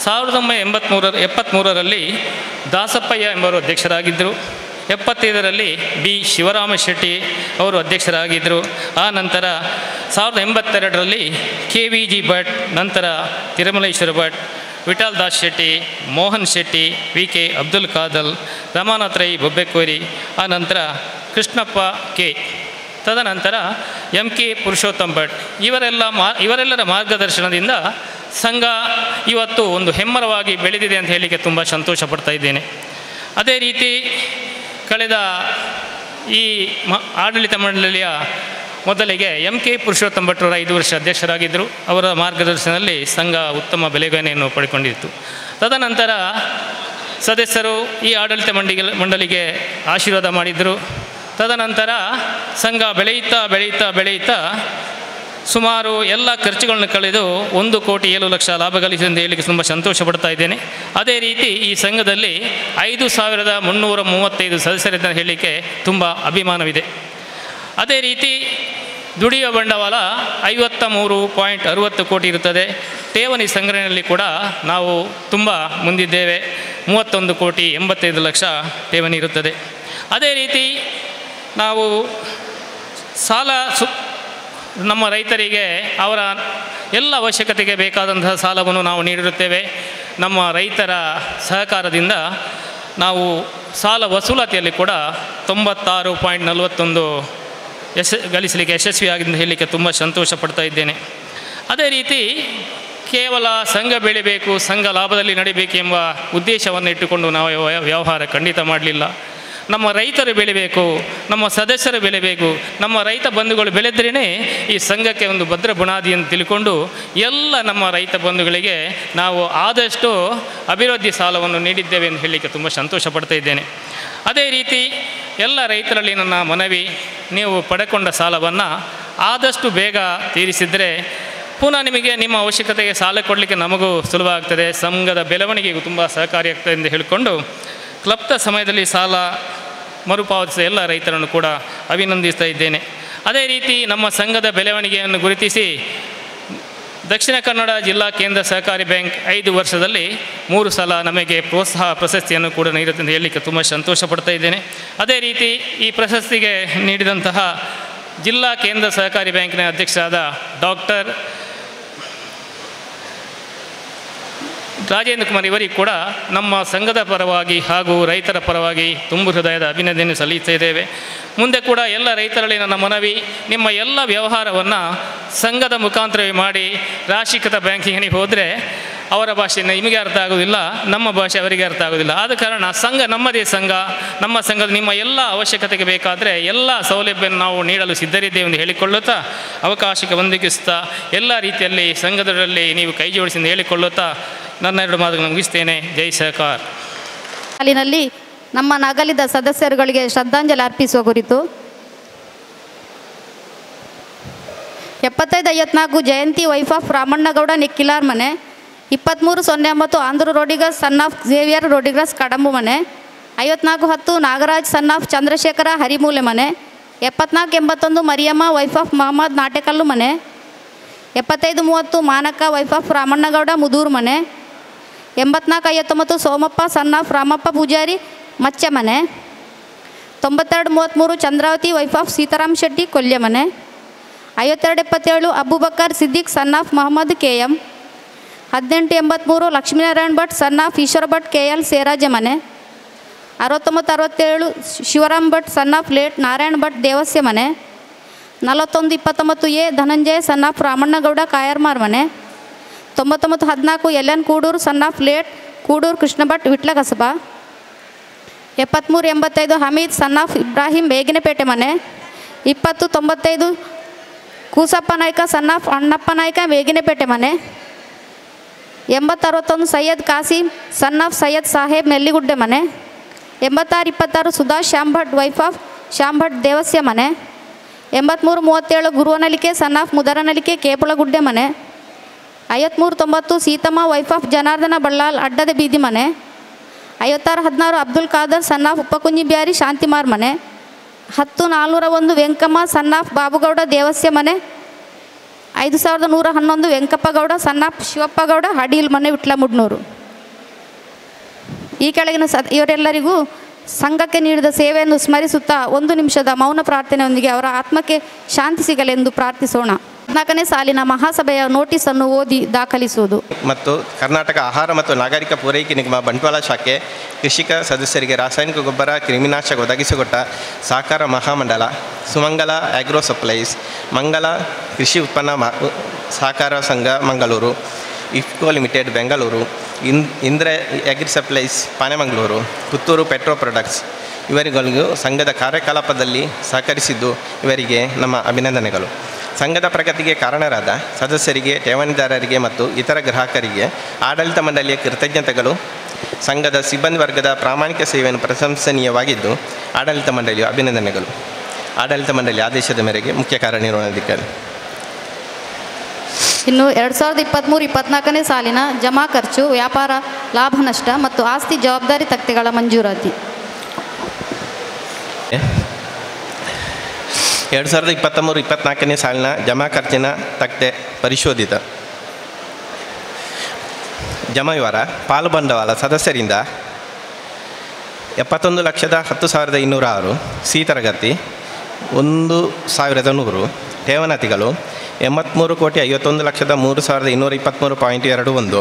1973ರಲ್ಲಿ ದಾಸಪ್ಪಯ್ಯ ಎಂಬವರು ಅಧ್ಯಕ್ಷರಾಗಿದ್ದರು. 75ರಲ್ಲಿ ಬಿ ಶಿವರಾಮ ಶೆಟ್ಟಿ ಅವರು ಅಧ್ಯಕ್ಷರಾಗಿದ್ದರು. ಆ ನಂತರ 1982ರಲ್ಲಿ KVG ಭಟ್, ನಂತರ ತಿರುಮಲೇಶ್ವರ ಭಟ್, ವಿಠಲ್ ದಾಸ್ ಶೆಟ್ಟಿ, ಮೋಹನ್ ಶೆಟ್ಟಿ, VK ಅಬ್ದುಲ್ ಖಾದರ್, ರಮಾನಾಥ್ ರೈ ಬೊಬ್ಬೆಕೋರಿ, ಆ ನಂತರ ಕೃಷ್ಣಪ್ಪ ಕೆ, ತದನಂತರ MK ಪುರುಷೋತ್ತಮ್ ಭಟ್, ಇವರೆಲ್ಲರ ಮಾರ್ಗದರ್ಶನದಿಂದ ಸಂಘ ಇವತ್ತು ಒಂದು ಹೆಮ್ಮರವಾಗಿ ಬೆಳೆದಿದೆ ಅಂತ ಹೇಳಲಿಕ್ಕೆ ತುಂಬ ಸಂತೋಷ ಪಡ್ತಾ ಇದ್ದೇನೆ. ಅದೇ ರೀತಿ ಕಳೆದ ಈ ಆಡಳಿತ ಮಂಡಳಿಯ ಮೊದಲಿಗೆ MK ಪುರುಷೋತ್ತಮ್ ಭಟ್ರು 5 ವರ್ಷ ಅಧ್ಯಕ್ಷರಾಗಿದ್ದರು. ಅವರ ಮಾರ್ಗದರ್ಶನದಲ್ಲಿ ಸಂಘ ಉತ್ತಮ ಬೆಳವಣಿಗೆಯನ್ನು ಪಡ್ಕೊಂಡಿತ್ತು. ತದನಂತರ ಸದಸ್ಯರು ಈ ಆಡಳಿತ ಮಂಡಳಿಗೆ ಆಶೀರ್ವಾದ ಮಾಡಿದರು. ತದನಂತರ ಸಂಘ ಬೆಳೆಯುತ್ತಾ ಸುಮಾರು ಎಲ್ಲ ಖರ್ಚುಗಳನ್ನು ಕಳೆದು 1,07,00,000 ಲಾಭ ಗಳಿಸಿದೆ ಎಂದು ಹೇಳಲಿಕ್ಕೆ ತುಂಬ ಸಂತೋಷ ಪಡ್ತಾ ಇದ್ದೇನೆ. ಅದೇ ರೀತಿ ಈ ಸಂಘದಲ್ಲಿ 5,335 ಸದಸ್ಯರಿದ್ದ ಹೇಳಲಿಕ್ಕೆ ತುಂಬ ಅಭಿಮಾನವಿದೆ. ಅದೇ ರೀತಿ ದುಡಿಯುವ ಬಂಡವಾಳ 53.60 ಕೋಟಿ ಇರುತ್ತದೆ. ಠೇವಣಿ ಸಂಗ್ರಹಣೆಯಲ್ಲಿ ಕೂಡ ನಾವು ತುಂಬ ಮುಂದಿದ್ದೇವೆ. 31,85,00,000 ಠೇವಣಿ ಇರುತ್ತದೆ. ಅದೇ ರೀತಿ ನಾವು ಸಾಲ ನಮ್ಮ ರೈತರಿಗೆ ಅವರ ಎಲ್ಲ ಅವಶ್ಯಕತೆಗೆ ಬೇಕಾದಂತಹ ಸಾಲವನ್ನು ನಾವು ನೀಡಿರುತ್ತೇವೆ. ನಮ್ಮ ರೈತರ ಸಹಕಾರದಿಂದ ನಾವು ಸಾಲ ವಸೂಲಾತಿಯಲ್ಲಿ ಕೂಡ 96.41 ಗಳಿಸಲಿಕ್ಕೆ ಯಶಸ್ವಿಯಾಗಿದೆ ಎಂದು ಹೇಳಲಿಕ್ಕೆ ತುಂಬ ಸಂತೋಷ ಪಡ್ತಾ ಇದ್ದೇನೆ. ಅದೇ ರೀತಿ ಕೇವಲ ಸಂಘ ಬೆಳಿಬೇಕು, ಸಂಘ ಲಾಭದಲ್ಲಿ ನಡಿಬೇಕೆಂಬ ಉದ್ದೇಶವನ್ನು ಇಟ್ಟುಕೊಂಡು ನಾವು ವ್ಯವಹಾರ ಖಂಡಿತ ಮಾಡಲಿಲ್ಲ. ನಮ್ಮ ರೈತರು ಬೆಳಿಬೇಕು, ನಮ್ಮ ಸದಸ್ಯರು ಬೆಳಿಬೇಕು, ನಮ್ಮ ರೈತ ಬಂಧುಗಳು ಬೆಳೆದ್ರೇ ಈ ಸಂಘಕ್ಕೆ ಒಂದು ಭದ್ರ ಬುನಾದಿ ಅಂತ ತಿಳ್ಕೊಂಡು ಎಲ್ಲ ನಮ್ಮ ರೈತ ಬಂಧುಗಳಿಗೆ ನಾವು ಆದಷ್ಟು ಅಭಿವೃದ್ಧಿ ಸಾಲವನ್ನು ನೀಡಿದ್ದೇವೆ ಎಂದು ಹೇಳಲಿಕ್ಕೆ ತುಂಬ ಸಂತೋಷ ಪಡ್ತಾ ಇದ್ದೇನೆ. ಅದೇ ರೀತಿ ಎಲ್ಲ ರೈತರಲ್ಲಿ ನನ್ನ ಮನವಿ, ನೀವು ಪಡೆಕೊಂಡ ಸಾಲವನ್ನು ಆದಷ್ಟು ಬೇಗ ತೀರಿಸಿದರೆ ಪುನಃ ನಿಮಗೆ ನಿಮ್ಮ ಅವಶ್ಯಕತೆಗೆ ಸಾಲ ಕೊಡಲಿಕ್ಕೆ ನಮಗೂ ಸುಲಭ ಆಗ್ತದೆ, ಸಂಘದ ಬೆಳವಣಿಗೆಗೂ ತುಂಬ ಸಹಕಾರಿಯಾಗ್ತದೆ ಎಂದು ಹೇಳಿಕೊಂಡು ಕ್ಲಬ್ದ ಸಮಯದಲ್ಲಿ ಸಾಲ ಮರುಪಾವತಿಸಿದ ಎಲ್ಲ ರೈತರನ್ನು ಕೂಡ ಅಭಿನಂದಿಸ್ತಾ ಇದ್ದೇನೆ. ಅದೇ ರೀತಿ ನಮ್ಮ ಸಂಘದ ಬೆಳವಣಿಗೆಯನ್ನು ಗುರುತಿಸಿ ದಕ್ಷಿಣ ಕನ್ನಡ ಜಿಲ್ಲಾ ಕೇಂದ್ರ ಸಹಕಾರಿ ಬ್ಯಾಂಕ್ 5 ವರ್ಷದಲ್ಲಿ 3 ಸಲ ನಮಗೆ ಪ್ರೋತ್ಸಾಹ ಪ್ರಶಸ್ತಿಯನ್ನು ಕೂಡ ನೀಡುತ್ತೆ ಎಂದು ಹೇಳಲಿಕ್ಕೆ ತುಂಬ ಸಂತೋಷ ಪಡ್ತಾ ಇದ್ದೇನೆ. ಅದೇ ರೀತಿ ಈ ಪ್ರಶಸ್ತಿಗೆ ನೀಡಿದಂತಹ ಜಿಲ್ಲಾ ಕೇಂದ್ರ ಸಹಕಾರಿ ಬ್ಯಾಂಕಿನ ಅಧ್ಯಕ್ಷರಾದ ಡಾಕ್ಟರ್ ರಾಜೇಂದ್ರ ಕುಮಾರ್ ಇವರಿಗೆ ಕೂಡ ನಮ್ಮ ಸಂಘದ ಪರವಾಗಿ ಹಾಗೂ ರೈತರ ಪರವಾಗಿ ತುಂಬು ಹೃದಯದ ಅಭಿನಂದನೆ ಸಲ್ಲಿಸ್ತಾ ಇದ್ದೇವೆ. ಮುಂದೆ ಕೂಡ ಎಲ್ಲ ರೈತರಲ್ಲಿ ನನ್ನ ಮನವಿ, ನಿಮ್ಮ ಎಲ್ಲ ವ್ಯವಹಾರವನ್ನು ಸಂಘದ ಮುಖಾಂತರವೇ ಮಾಡಿ. ರಾಷ್ಟ್ರೀಕೃತ ಬ್ಯಾಂಕಿಂಗಿಗೆ ಹೋದರೆ ಅವರ ಭಾಷೆ ನಿಮಗೆ ಅರ್ಥ ಆಗೋದಿಲ್ಲ, ನಮ್ಮ ಭಾಷೆ ಅವರಿಗೆ ಅರ್ಥ ಆಗೋದಿಲ್ಲ. ಆದ ಕಾರಣ ಸಂಘ ನಮ್ಮದೇ ಸಂಘ, ನಮ್ಮ ಸಂಘದ ನಿಮ್ಮ ಎಲ್ಲ ಅವಶ್ಯಕತೆಗೆ ಬೇಕಾದರೆ ಎಲ್ಲ ಸೌಲಭ್ಯವನ್ನು ನಾವು ನೀಡಲು ಸಿದ್ಧರಿದ್ದೇವೆ ಎಂದು ಹೇಳಿಕೊಳ್ಳುತ್ತಾ, ಅವಕಾಶಕ್ಕೆ ಒದಗಿಸುತ್ತಾ ಎಲ್ಲ ರೀತಿಯಲ್ಲಿ ಸಂಘದಲ್ಲಿ ನೀವು ಕೈ ಜೋಡಿಸಿ ಎಂದು ಹೇಳಿಕೊಳ್ಳುತ್ತಾ ನನ್ನ 2 ಮಾತುಗಳನ್ನು ಮುಗಿಸ್ತೇನೆ. ಜೈ ಸಹಕಾರ. ಸಾಲಿನಲ್ಲಿ ನಮ್ಮ ನಗಲಿದ ಸದಸ್ಯರುಗಳಿಗೆ ಶ್ರದ್ಧಾಂಜಲಿ ಅರ್ಪಿಸುವ ಕುರಿತು 7554 ಜಯಂತಿ ವೈಫ್ ಆಫ್ ರಾಮಣ್ಣಗೌಡ ನಿಕ್ಕಿಲಾರ್ ಮನೆ 2309 Andra Rodrigues son of Xavier Rodrigues Kadambu ಮನೆ. 5410 ನಾಗರಾಜ್ ಸನ್ ಆಫ್ ಚಂದ್ರಶೇಖರ ಹರಿಮೂಲೆ ಮನೆ. 7481 ಮರಿಯಮ್ಮ ವೈಫ್ ಆಫ್ ಮಹಮ್ಮದ್ ನಾಟೆಕಲ್ಲು ಮನೆ. 7530 ಮಾನಕ ವೈಫ್ ಆಫ್ ರಾಮಣ್ಣಗೌಡ ಮುದೂರು ಮನೆ. 8459 ಸೋಮಪ್ಪ ಸನ್ ಆಫ್ ರಾಮಪ್ಪ ಪೂಜಾರಿ ಮಚ್ಚೆ ಮನೆ. 9233 ಚಂದ್ರಾವತಿ ವೈಫ್ ಆಫ್ ಸೀತಾರಾಮ್ ಶೆಟ್ಟಿ ಕೊಲ್ಯ ಮನೆ. 5277 Abubakar Siddiq son of Mohammed KM. 1883 Lakshminarayan Bhat son of Eshwara Bhat KL Seraja ಮನೆ. 6967 Shivaram Bhat son of late Narayan Bhat Devasya ಮನೆ. 4129 ಧನಂಜಯ ಸನ್ ಆಫ್ ರಾಮಣ್ಣಗೌಡ ಕಾಯರ್ಮಾರ್ ಮನೆ. 9914 LN Kudur son of late Kudur Krishna Bhat Vitla Kasaba. 7385 Hameed son of Ibrahim Beginapete ಮನೆ. 2095 ಕೂಸಪ್ಪ ನಾಯ್ಕ ಸನ್ ಆಫ್ ಅಣ್ಣಪ್ಪ ನಾಯ್ಕ ಬೇಗಿನಪೇಟೆ ಮನೆ. 8061 ಸೈಯದ್ ಕಾಸಿಂ ಸನ್ ಆಫ್ ಸೈಯದ್ ಸಾಹೇಬ್ ನೆಲ್ಲಿಗುಡ್ಡೆ ಮನೆ. 8626 ಸುಧಾ ಶ್ಯಾಮ್ ಭಟ್ ವೈಫ್ ಆಫ್ ಶ್ಯಾಮ್ ಭಟ್ ದೇವಸ್ಯ ಮನೆ. 8337 ಗುರುವನಲಿಕೆ ಸನ್ ಆಫ್ ಮುದರನಲಿಕೆ ಕೇಪುಳಗುಡ್ಡೆ ಮನೆ. 5390 ಸೀತಮ್ಮ ವೈಫ್ ಆಫ್ ಜನಾರ್ದನ ಬಳ್ಳಾಲ್ ಅಡ್ಡದ ಬೀದಿ ಮನೆ. 5616 ಅಬ್ದುಲ್ ಖಾದರ್ ಸನ್ ಆಫ್ ಉಪ್ಪಕುಂಜಿ ಬ್ಯಾರಿ ಶಾಂತಿಮಾರ್ ಮನೆ. 10401 ವೆಂಕಮ್ಮ ಸನ್ ಆಫ್ ಬಾಬುಗೌಡ ದೇವಸ್ಯ ಮನೆ. 5111 ವೆಂಕಪ್ಪಗೌಡ ಸನ್ ಆಫ್ ಶಿವಪ್ಪಗೌಡ ಅಡೀಲ್ ಮನೆ ವಿಟ್ಲ ಮುಡ್ನೂರು. ಈ ಕೆಳಗಿನ ಇವರೆಲ್ಲರಿಗೂ ಸಂಘಕ್ಕೆ ನೀಡಿದ ಸೇವೆಯನ್ನು ಸ್ಮರಿಸುತ್ತಾ 1 ನಿಮಿಷದ ಮೌನ ಪ್ರಾರ್ಥನೆಯೊಂದಿಗೆ ಅವರ ಆತ್ಮಕ್ಕೆ ಶಾಂತಿ ಸಿಗಲೆಂದು ಪ್ರಾರ್ಥಿಸೋಣ. 14ನೇ ಸಾಲಿನ ಮಹಾಸಭೆಯ ನೋಟಿಸನ್ನು ಓದಿ ದಾಖಲಿಸುವುದು. ಮತ್ತು ಕರ್ನಾಟಕ ಆಹಾರ ಮತ್ತು ನಾಗರಿಕ ಪೂರೈಕೆ ನಿಗಮ ಬಂಟ್ವಾಳ ಶಾಖೆ ಕೃಷಿಕ ಸದಸ್ಯರಿಗೆ ರಾಸಾಯನಿಕ ಗೊಬ್ಬರ ಕ್ರಿಮಿನಾಶಕ ಒದಗಿಸಿಕೊಟ್ಟ ಸಹಕಾರ ಮಹಾಮಂಡಲ, ಸುಮಂಗಲ ಆಗ್ರೋ ಸಪ್ಲೈಸ್, ಮಂಗಲ ಕೃಷಿ ಉತ್ಪನ್ನ ಸಹಕಾರ ಸಂಘ Mangaluru, IFFCO limited Bengaluru, Indra agri supplies Panemangaluru, Puttur petro products ಇವರಿಗಳಿಗೂ ಸಂಘದ ಕಾರ್ಯಕಲಾಪದಲ್ಲಿ ಸಹಕರಿಸಿದ್ದು ಇವರಿಗೆ ನಮ್ಮ ಅಭಿನಂದನೆಗಳು. ಸಂಘದ ಪ್ರಗತಿಗೆ ಕಾರಣರಾದ ಸದಸ್ಯರಿಗೆ, ಠೇವಣಿದಾರರಿಗೆ ಮತ್ತು ಇತರ ಗ್ರಾಹಕರಿಗೆ ಆಡಳಿತ ಮಂಡಳಿಯ ಕೃತಜ್ಞತೆಗಳು. ಸಂಘದ ಸಿಬ್ಬಂದಿ ವರ್ಗದ ಪ್ರಾಮಾಣಿಕ ಸೇವೆಯನ್ನು ಪ್ರಶಂಸನೀಯವಾಗಿದ್ದು ಆಡಳಿತ ಮಂಡಳಿಯ ಅಭಿನಂದನೆಗಳು. ಆಡಳಿತ ಮಂಡಳಿ ಆದೇಶದ ಮೇರೆಗೆ ಮುಖ್ಯ ಕಾರ್ಯನಿರ್ವಹಣಾಧಿಕಾರಿ. ಇನ್ನು 2023-24ನೇ ಸಾಲಿನ ಜಮಾ ಖರ್ಚು, ವ್ಯಾಪಾರ ಲಾಭ ನಷ್ಟ ಮತ್ತು ಆಸ್ತಿ ಜವಾಬ್ದಾರಿ ತಕ್ತೆಗಳ ಮಂಜೂರಾತಿ. 2023-24ನೇ ಸಾಲಿನ ಜಮಾ ಖರ್ಚಿನ ತಕ್ತೆ ಪರಿಶೋಧಿತ. ಜಮಾ ವಿವರ: ಪಾಲು ಬಂಡವಾಳ ಸದಸ್ಯರಿಂದ 71,10,206 ಸಿ ತರಗತಿ 1,100. ಠೇವಣತಿಗಳು 83,51,03,223.21.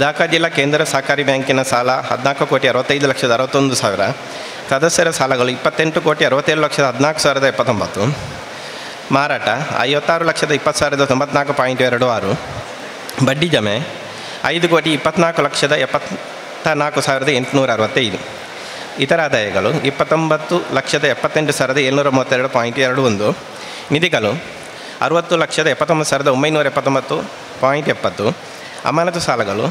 ದಾಖಾ ಜಿಲ್ಲಾ ಕೇಂದ್ರ ಸಹಕಾರಿ ಬ್ಯಾಂಕಿನ ಸಾಲ 14,65,61,000. ಸದಸ್ಯರ ಸಾಲಗಳು 28,67,14,079. ಮಾರಾಟ 56,20,94.26. ಬಡ್ಡಿ ಜಮೆ 5,24,74,865. ಇತರ ಆದಾಯಗಳು 29,78,732.21. ನಿಧಿಗಳು 60,79,979.70. ಅಮಾನತು ಸಾಲಗಳು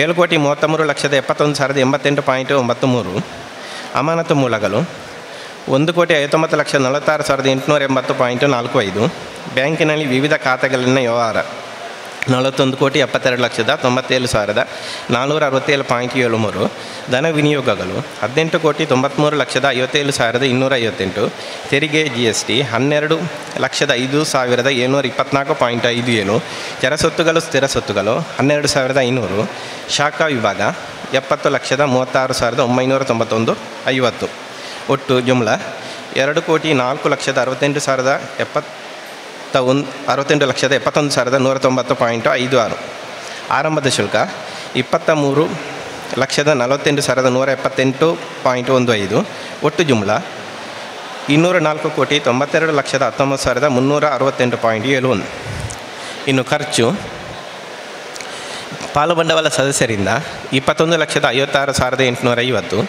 7,33,71,088.93. ಅಮಾನತು ಮೂಲಗಳು 1,59,46,880.45. ಬ್ಯಾಂಕಿನಲ್ಲಿ ವಿವಿಧ ಖಾತೆಗಳಲ್ಲಿನ ವ್ಯವಹಾರ 41,72,97,467.73. ಧನ ವಿನಿಯೋಗಗಳು 18,93,57,258. ತೆರಿಗೆ GST 12,05,724.57. ಚರಸೊತ್ತುಗಳು ಸ್ಥಿರ ಸೊತ್ತುಗಳು 12,500. ಶಾಖಾ ವಿಭಾಗ 70,36,991.50. ಒಟ್ಟು ಜುಮ್ಲಾ 2,04,68,190.56. ಆರಂಭದ ಶುಲ್ಕ 23,48,178.15. ಒಟ್ಟು ಜುಮ್ಲಾ 204,92,19,368.71. ಇನ್ನು ಖರ್ಚು: ಪಾಲು ಬಂಡವಾಳ ಸದಸ್ಯರಿಂದ 21,56,850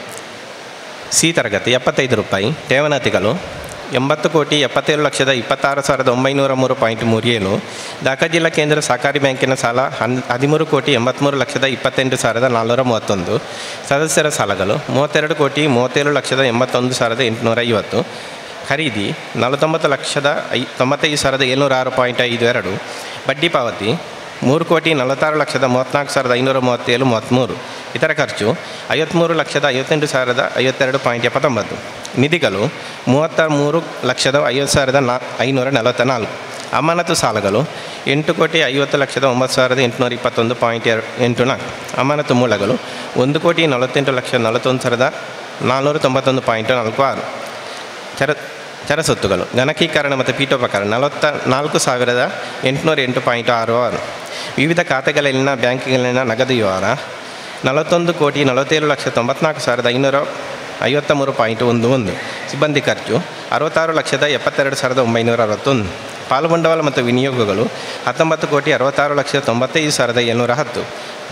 ಸಿ ತರಗತಿ 75 ರೂಪಾಯಿ. ಠೇವಣತಿಗಳು 80,77,26,903.37. ದಾಖಾ ಜಿಲ್ಲಾ ಕೇಂದ್ರ ಸಹಕಾರಿ ಬ್ಯಾಂಕಿನ ಸಾಲ 13,83,88,431. ಸದಸ್ಯರ ಸಾಲಗಳು 32,37,81,850. ಖರೀದಿ 49,95,706.52. ಬಡ್ಡಿ ಪಾವತಿ 3,46,34,537.33. ಇತರ ಖರ್ಚು 53,58,052.79. ನಿಧಿಗಳು 33,50,544. ಅಮಾನತು ಸಾಲಗಳು 8,50,09,821.84. ಅಮಾನತು ಮೂಲಗಳು 1,48,41,491.46. ಚರಸೊತ್ತುಗಳು ಗಣಕೀಕರಣ ಮತ್ತು ಪೀಠೋಪಕರಣ 44,808.66. ವಿವಿಧ ಖಾತೆಗಳಲ್ಲಿನ ಬ್ಯಾಂಕ್ಗಳಲ್ಲಿನ ನಗದು ವ್ಯವಹಾರ 41,47,94,553.11. ಸಿಬ್ಬಂದಿ ಖರ್ಚು 66,72,961. ಪಾಲುಬಂಡವಾಳ ಮತ್ತು ವಿನಿಯೋಗಗಳು 19,66,95,710.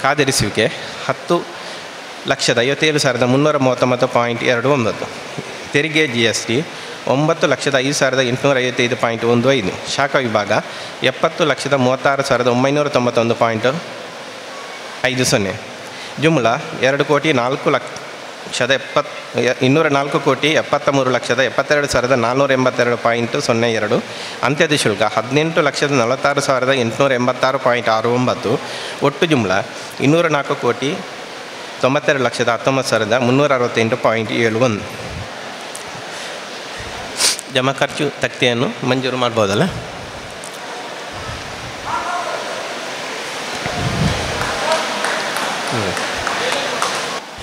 ಕಾದಿರಿಸುವಿಕೆ 10,57,339.29. ತೆರಿಗೆ GST 9,05,855.15. ಶಾಖಾ ವಿಭಾಗ 70,36,991.50. ಜುಮ್ಲಾ 2,04,73,72,482.02. ಅಂತ್ಯದ ಶುಲ್ಕ 18,46,886.69. ಒಟ್ಟು ಜುಮ್ಲಾ 204,92,19,368.71. ಜಮಾ ಖರ್ಚು ತಕ್ತಿಯನ್ನು ಮಂಜೂರು ಮಾಡ್ಬೋದಲ್ಲ. ಹ್ಞೂ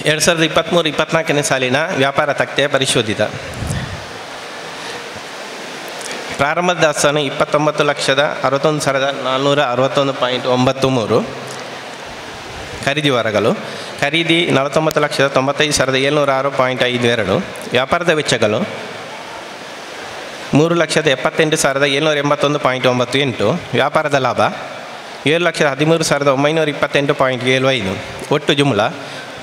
2023-24ನೇ ಸಾಲಿನ ವ್ಯಾಪಾರ ತಕ್ತೆ ಪರಿಶೋಧಿತ. ಪ್ರಾರಂಭದ ದಾಸ್ತಾನು 29,61,461.93. ಖರೀದಿ ವಾರಗಳು ಖರೀದಿ 49,95,706.52. ವ್ಯಾಪಾರದ ವೆಚ್ಚಗಳು 3,78,781.98. ವ್ಯಾಪಾರದ ಲಾಭ 7,13,928.75. ಒಟ್ಟು ಜುಮ್ಲಾ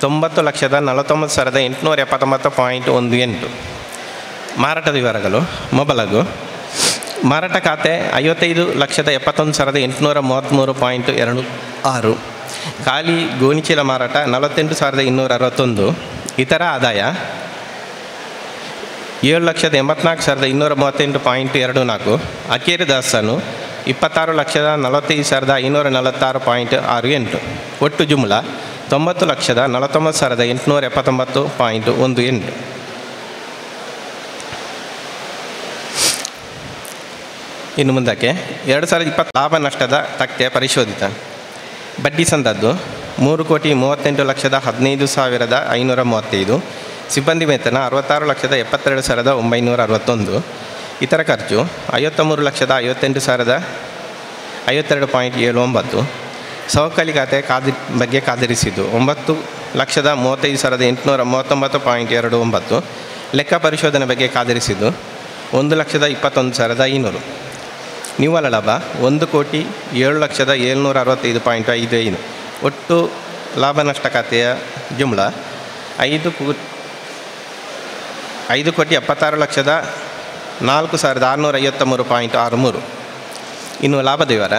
90,49,879.18. ಮಾರಾಟದ ವಿವರಗಳು ಮೊಬಲಗು ಮಾರಾಟ ಖಾತೆ 55,71,833.26. ಖಾಲಿ ಗೋಣಿಚೀಲ ಮಾರಾಟ 48,261. ಇತರ ಆದಾಯ 7,84,238.24. ಅಕೇರಿ ದಾಸ್ತಾನು 26,45,546.68. ಒಟ್ಟು ಜುಮ್ಲಾ 90,49,879.18. ಇನ್ನು ಮುಂದಕ್ಕೆ 2020 ಲಾಭ ನಷ್ಟದ ತಕ್ತೆ ಪರಿಶೋಧಿತ. ಬಡ್ಡಿ ಸಂದದ್ದು 3,38,15,535. ಸಿಬ್ಬಂದಿ ವೇತನ 66,72,961. ಇತರ ಖರ್ಚು 53,58,052.79. ಸವಕಳಿ ಖಾತೆ ಬಗ್ಗೆ ಕಾದಿರಿಸಿದ್ದು 9,35,839.29. ಲೆಕ್ಕ ಪರಿಶೋಧನೆ ಬಗ್ಗೆ ಕಾದಿರಿಸಿದ್ದು 1,21,500. ನಿವ್ವಳ ಲಾಭ 1,07,765.55. ಒಟ್ಟು ಲಾಭ ನಷ್ಟ ಖಾತೆಯ ಜುಮ್ಲಾ 5,76,4,653.63. ಇನ್ನು ಲಾಭದ ವಿವರ.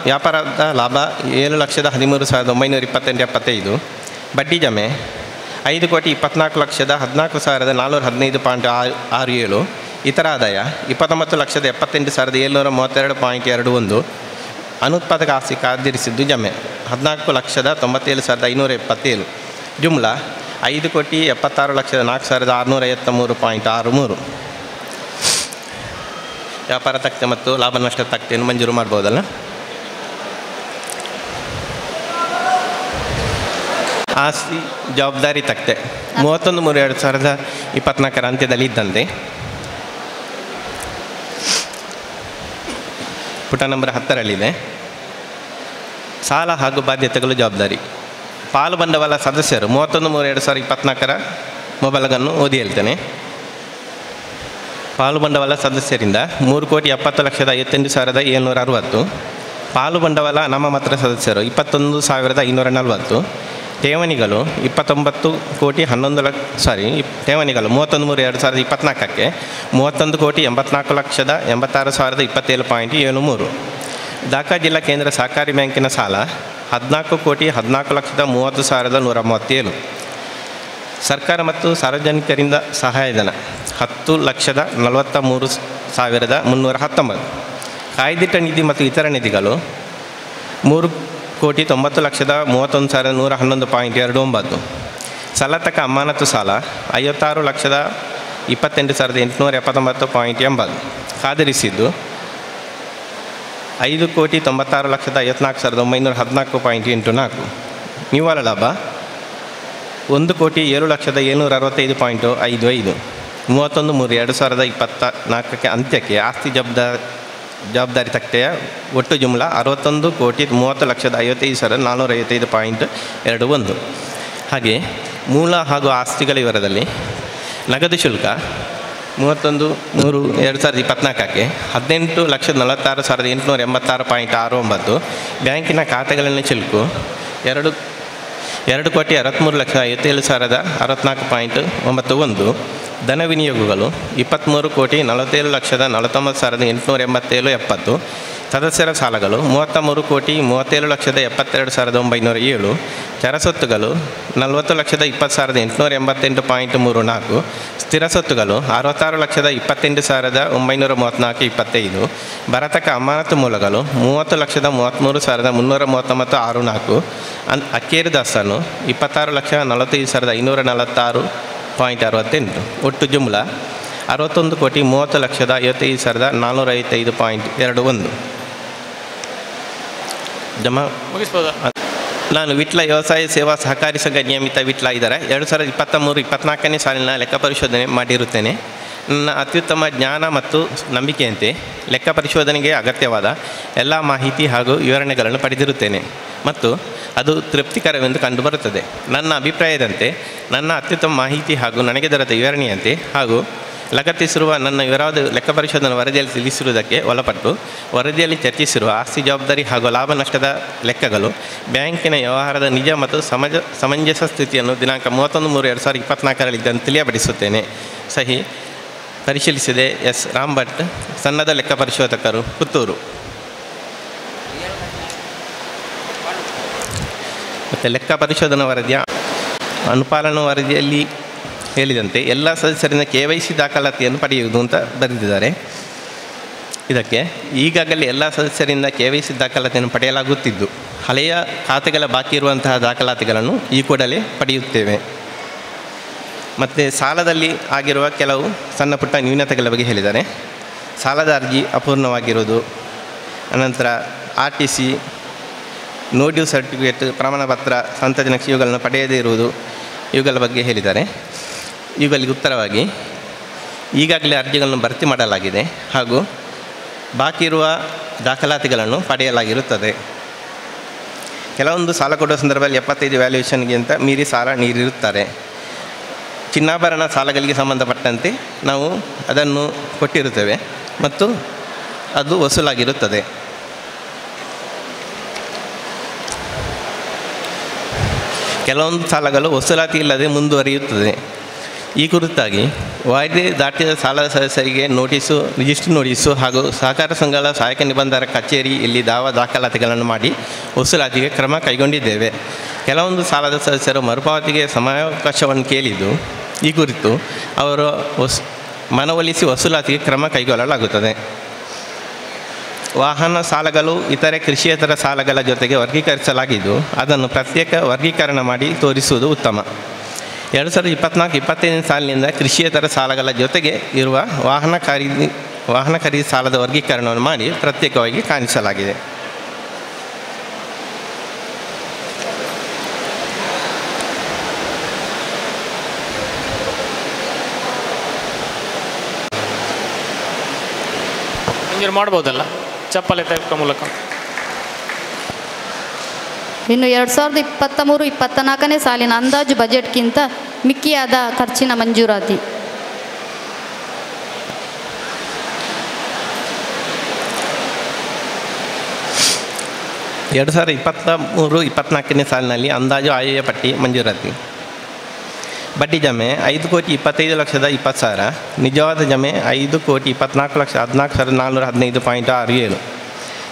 ವ್ಯಾಪಾರದ ಲಾಭ 7,13,928.75. ಬಡ್ಡಿ ಜಮೆ 5,24,14,415.67. ಇತರ ಆದಾಯ 29,78,732.21. ಅನುತ್ಪಾದಕ ಆಸ್ತಿ ಕಾದಿರಿಸಿದ್ದು ಜಮೆ 14,97,527. ಜುಮ್ಲಾ 5,76,04,653.63. ವ್ಯಾಪಾರ ತಕ್ತೆ ಮತ್ತು ಲಾಭ ನಷ್ಟ ತಕ್ತೆಯನ್ನು ಮಂಜೂರು ಮಾಡ್ಬೋದಲ್ಲ. ಆಸ್ತಿ ಜವಾಬ್ದಾರಿ ತಕ್ತೆ 31/3/2024 ಅಂತ್ಯದಲ್ಲಿ ಇದ್ದಂತೆ ಪುಟ ನಂಬರ್ 10ರಲ್ಲಿದೆ. ಸಾಲ ಹಾಗೂ ಬಾಧ್ಯತೆಗಳು ಜವಾಬ್ದಾರಿ. ಪಾಲು ಬಂಡವಾಳ ಸದಸ್ಯರು 31/3/2024 ಮೊಬಲಗನ್ನು ಓದಿ ಹೇಳ್ತೇನೆ. ಪಾಲು ಬಂಡವಾಳ ಸದಸ್ಯರಿಂದ 3,70,58,760. ಪಾಲು ಬಂಡವಾಳ ನಾಮಮಾತ್ರ ಸದಸ್ಯರು 21,540. ಠೇವಣಿಗಳು 31,84,000 31/3/2024 31,84,86,27.73. ದಾಖಾ ಜಿಲ್ಲಾ ಕೇಂದ್ರ ಸಹಕಾರಿ ಬ್ಯಾಂಕಿನ ಸಾಲ 14,14,30,137. ಸರ್ಕಾರ ಮತ್ತು ಸಾರ್ವಜನಿಕರಿಂದ ಸಹಾಯಧನ 10,43,319. ಕಾಯ್ದಿಟ್ಟ ನಿಧಿ ಮತ್ತು ಇತರ ನಿಧಿಗಳು 3,90,31,111.29. ಸಲತಕ ಅಮಾನತು ಸಾಲ 56,28,879.80 ಕಾದಿರಿಸಿದ್ದು 5,96,54,914.84. ನಿವ್ವಳ ಲಾಭ 1,07,765.55. 31/3/2024 ಅಂತ್ಯಕ್ಕೆ ಆಸ್ತಿ ಜವಾಬ್ದಾರಿ ತಕ್ತೆಯ ಒಟ್ಟು ಜುಮ್ಲ 61,30,55,455.21. ಹಾಗೆ ಮೂಲ ಹಾಗೂ ಆಸ್ತಿಗಳ ವಿವರದಲ್ಲಿ ನಗದು ಶುಲ್ಕ 31/3/2024 18,46,886.69. ಬ್ಯಾಂಕಿನ ಖಾತೆಗಳಲ್ಲಿನ ಶುಲ್ಕು 2,63,57,064.91. ಧನ ವಿನಿಯೋಗಗಳು 23,47,49,887.70. ಸದಸ್ಯರ ಸಾಲಗಳು 33,37,72,907. ಚರಸೊತ್ತುಗಳು 40,20,888.34. ಸ್ಥಿರ ಸೊತ್ತುಗಳು 66,28,934.25. ಭರತಕ ಅಮಾನತು ಮೂಲಗಳು 30,33,339.64. ಅಕ್ಕೇರಿ ದಾಸ್ತಾನು 26,45,546.68. ಒಟ್ಟು ಜುಮ್ಲ 61,30,55,455.21. ಜಮಾ ಮುಗಿಸ್ಬೋದಾ? ನಾನು ವಿಟ್ಲ ವ್ಯವಸಾಯ ಸೇವಾ ಸಹಕಾರಿ ಸಂಘ ನಿಯಮಿತ ವಿಟ್ಲ 2023-24 ಸಾಲಿನ ಲೆಕ್ಕ ಪರಿಶೋಧನೆ ಮಾಡಿರುತ್ತೇನೆ. ನನ್ನ ಅತ್ಯುತ್ತಮ ಜ್ಞಾನ ಮತ್ತು ನಂಬಿಕೆಯಂತೆ ಲೆಕ್ಕ ಪರಿಶೋಧನೆಗೆ ಅಗತ್ಯವಾದ ಎಲ್ಲ ಮಾಹಿತಿ ಹಾಗೂ ವಿವರಣೆಗಳನ್ನು ಪಡೆದಿರುತ್ತೇನೆ ಮತ್ತು ಅದು ತೃಪ್ತಿಕರವೆಂದು ಕಂಡುಬರುತ್ತದೆ. ನನ್ನ ಅಭಿಪ್ರಾಯದಂತೆ ನನ್ನ ಅತ್ಯುತ್ತಮ ಮಾಹಿತಿ ಹಾಗೂ ನನಗೆ ದೊರೆತ ವಿವರಣೆಯಂತೆ ಹಾಗೂ ಲಗತ್ತಿಸಿರುವ ನನ್ನ ವಿವರವಾದ ಲೆಕ್ಕ ಪರಿಶೋಧನಾ ವರದಿಯಲ್ಲಿ ತಿಳಿಸಿರುವುದಕ್ಕೆ ಒಳಪಟ್ಟು ವರದಿಯಲ್ಲಿ ಚರ್ಚಿಸಿರುವ ಆಸ್ತಿ ಜವಾಬ್ದಾರಿ ಹಾಗೂ ಲಾಭ ನಷ್ಟದ ಲೆಕ್ಕಗಳು ಬ್ಯಾಂಕಿನ ವ್ಯವಹಾರದ ನಿಜ ಮತ್ತು ಸಮಂಜಸ ಸ್ಥಿತಿಯನ್ನು ದಿನಾಂಕ 31/3/2024 ತಿಳಿಯಪಡಿಸುತ್ತೇನೆ. ಸಹಿ ಪರಿಶೀಲಿಸಿದೆ ಎಸ್. ರಾಮ್ ಭಟ್, ಸನ್ನದ ಲೆಕ್ಕ ಪರಿಶೋಧಕರು, ಪುತ್ತೂರು. ಮತ್ತು ಲೆಕ್ಕ ಪರಿಶೋಧನಾ ವರದಿಯ ಅನುಪಾಲನಾ ವರದಿಯಲ್ಲಿ ಹೇಳಿದಂತೆ ಎಲ್ಲ ಸದಸ್ಯರಿಂದ KYC ದಾಖಲಾತಿಯನ್ನು ಪಡೆಯುವುದು ಅಂತ ಬರೆದಿದ್ದಾರೆ. ಇದಕ್ಕೆ ಈಗಾಗಲೇ ಎಲ್ಲ ಸದಸ್ಯರಿಂದ KYC ದಾಖಲಾತಿಯನ್ನು ಪಡೆಯಲಾಗುತ್ತಿದ್ದು ಹಳೆಯ ಖಾತೆಗಳ ಬಾಕಿ ಇರುವಂತಹ ದಾಖಲಾತಿಗಳನ್ನು ಈ ಕೂಡಲೇ ಪಡೆಯುತ್ತೇವೆ. ಮತ್ತು ಸಾಲದಲ್ಲಿ ಆಗಿರುವ ಕೆಲವು ಸಣ್ಣ ಪುಟ್ಟ ನ್ಯೂನತೆಗಳ ಬಗ್ಗೆ ಹೇಳಿದ್ದಾರೆ. ಸಾಲದ ಅರ್ಜಿ ಅಪೂರ್ಣವಾಗಿರುವುದು, ಅನಂತರ RTC, ನೋ ಡ್ಯೂ ಸರ್ಟಿಫಿಕೇಟ್, ಪ್ರಮಾಣಪತ್ರ, ಸಂತತಿನಕ್ಷೆ ಇವುಗಳನ್ನು ಪಡೆಯದೇ ಇರುವುದು, ಇವುಗಳ ಬಗ್ಗೆ ಹೇಳಿದ್ದಾರೆ. ಇವುಗಳಿಗೆ ಉತ್ತರವಾಗಿ ಈಗಾಗಲೇ ಅರ್ಜಿಗಳನ್ನು ಭರ್ತಿ ಮಾಡಲಾಗಿದೆ ಹಾಗೂ ಬಾಕಿ ಇರುವ ದಾಖಲಾತಿಗಳನ್ನು ಪಡೆಯಲಾಗಿರುತ್ತದೆ. ಕೆಲವೊಂದು ಸಾಲ ಕೊಡುವ ಸಂದರ್ಭದಲ್ಲಿ 75 ವ್ಯಾಲ್ಯೂಯೇಷನ್ಗಿಂತ ಮೀರಿ ಸಾಲ ನೀಡಿರುತ್ತಾರೆ. ಚಿನ್ನಾಭರಣ ಸಾಲಗಳಿಗೆ ಸಂಬಂಧಪಟ್ಟಂತೆ ನಾವು ಅದನ್ನು ಕೊಟ್ಟಿರುತ್ತೇವೆ ಮತ್ತು ಅದು ವಸೂಲಾಗಿರುತ್ತದೆ. ಕೆಲವೊಂದು ಸಾಲಗಳು ವಸೂಲಾತಿ ಇಲ್ಲದೆ ಮುಂದುವರಿಯುತ್ತದೆ. ಈ ಕುರಿತಾಗಿ ವಾಯ್ದೆ ದಾಟಿದ ಸಾಲದ ಸದಸ್ಯರಿಗೆ ನೋಟಿಸು, ರಿಜಿಸ್ಟ್ರಿ ನೋಟಿಸು ಹಾಗೂ ಸಹಕಾರ ಸಂಘಗಳ ಸಹಾಯಕ ನಿಬಂಧಕರ ಕಚೇರಿ ಇಲ್ಲಿ ದಾಖಲಾತಿಗಳನ್ನು ಮಾಡಿ ವಸೂಲಾತಿಗೆ ಕ್ರಮ ಕೈಗೊಂಡಿದ್ದೇವೆ. ಕೆಲವೊಂದು ಸಾಲದ ಸದಸ್ಯರು ಮರುಪಾವತಿಗೆ ಸಮಯಾವಕಾಶವನ್ನು ಕೇಳಿದ್ದು ಈ ಕುರಿತು ಅವರು ಮನವೊಲಿಸಿ ವಸೂಲಾತಿಗೆ ಕ್ರಮ ಕೈಗೊಳ್ಳಲಾಗುತ್ತದೆ. ವಾಹನ ಸಾಲಗಳು ಇತರೆ ಕೃಷಿಯೇತರ ಸಾಲಗಳ ಜೊತೆಗೆ ವರ್ಗೀಕರಿಸಲಾಗಿದ್ದು ಅದನ್ನು ಪ್ರತ್ಯೇಕ ವರ್ಗೀಕರಣ ಮಾಡಿ ತೋರಿಸುವುದು ಉತ್ತಮ. 2024-25 ಸಾಲಿನಿಂದ ಕೃಷಿಯೇತರ ಸಾಲಗಳ ಜೊತೆಗೆ ಇರುವ ವಾಹನ ಖರೀದಿ ಸಾಲದ ವರ್ಗೀಕರಣವನ್ನು ಮಾಡಿ ಪ್ರತ್ಯೇಕವಾಗಿ ಕಾಣಿಸಲಾಗಿದೆ. ಹಿಂಗೆ ಮಾಡ್ಬೋದಲ್ಲ ಚಪ್ಪಲೆ ತೆಗೆದ ಮೂಲಕ. ಇನ್ನು 2023-24 ಸಾಲಿನ ಅಂದಾಜು ಬಜೆಟ್ಗಿಂತ ಮಿಕ್ಕಿಯಾದ ಖರ್ಚಿನ ಮಂಜೂರಾತಿ. ಎರಡು 2023-24 ಸಾಲಿನಲ್ಲಿ ಅಂದಾಜು ಆಯವ್ಯಯ ಪಟ್ಟಿ ಮಂಜೂರಾತಿ. ಬಡ್ಡಿ ಜಮೆ 5,25,20,000. ನಿಜವಾದ ಜಮೆ 5,24,14,415.67.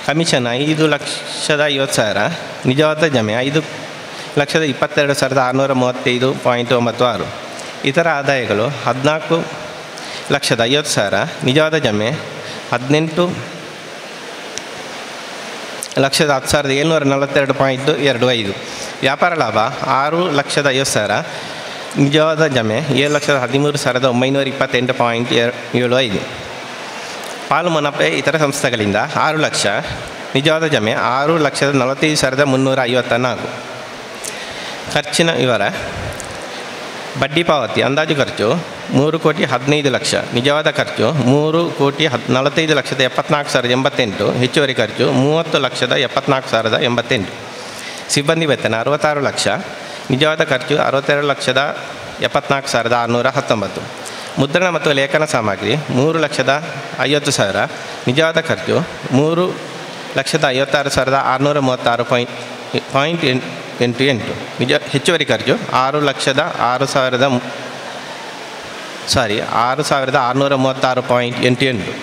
ಕಮಿಷನ್ 5,50,50,000. ನಿಜವಾದ ಜಮೆ 5,22,635.96. ಇತರ ಆದಾಯಗಳು 14,50,000. ನಿಜವಾದ ಜಮೆ 1,10,742.25. ವ್ಯಾಪಾರ ಲಾಭ 6,50,000. ನಿಜವಾದ ಜಮೆ 7,13,928.75. ಪಾಲು ಮುನಾಫೆ ಇತರ ಸಂಸ್ಥೆಗಳಿಂದ 6 ಲಕ್ಷ. ನಿಜವಾದ ಜಮೆ 6,45,354. ಖರ್ಚಿನ ವಿವರ. ಬಡ್ಡಿ ಪಾವತಿ ಅಂದಾಜು ಖರ್ಚು 3,15,00,000. ನಿಜವಾದ ಖರ್ಚು 3,45,74,088. ಹೆಚ್ಚುವರಿ ಖರ್ಚು 30,74,088. ಸಿಬ್ಬಂದಿ ವೇತನ 66 ಲಕ್ಷ. ನಿಜವಾದ ಖರ್ಚು 62,74,619. ಮುದ್ರಣ ಮತ್ತು ಲೇಖನ ಸಾಮಗ್ರಿ 3,50,000. ನಿಜವಾದ ಖರ್ಚು 3,56,636.88. ಹೆಚ್ಚುವರಿ ಖರ್ಚು 6,636.88.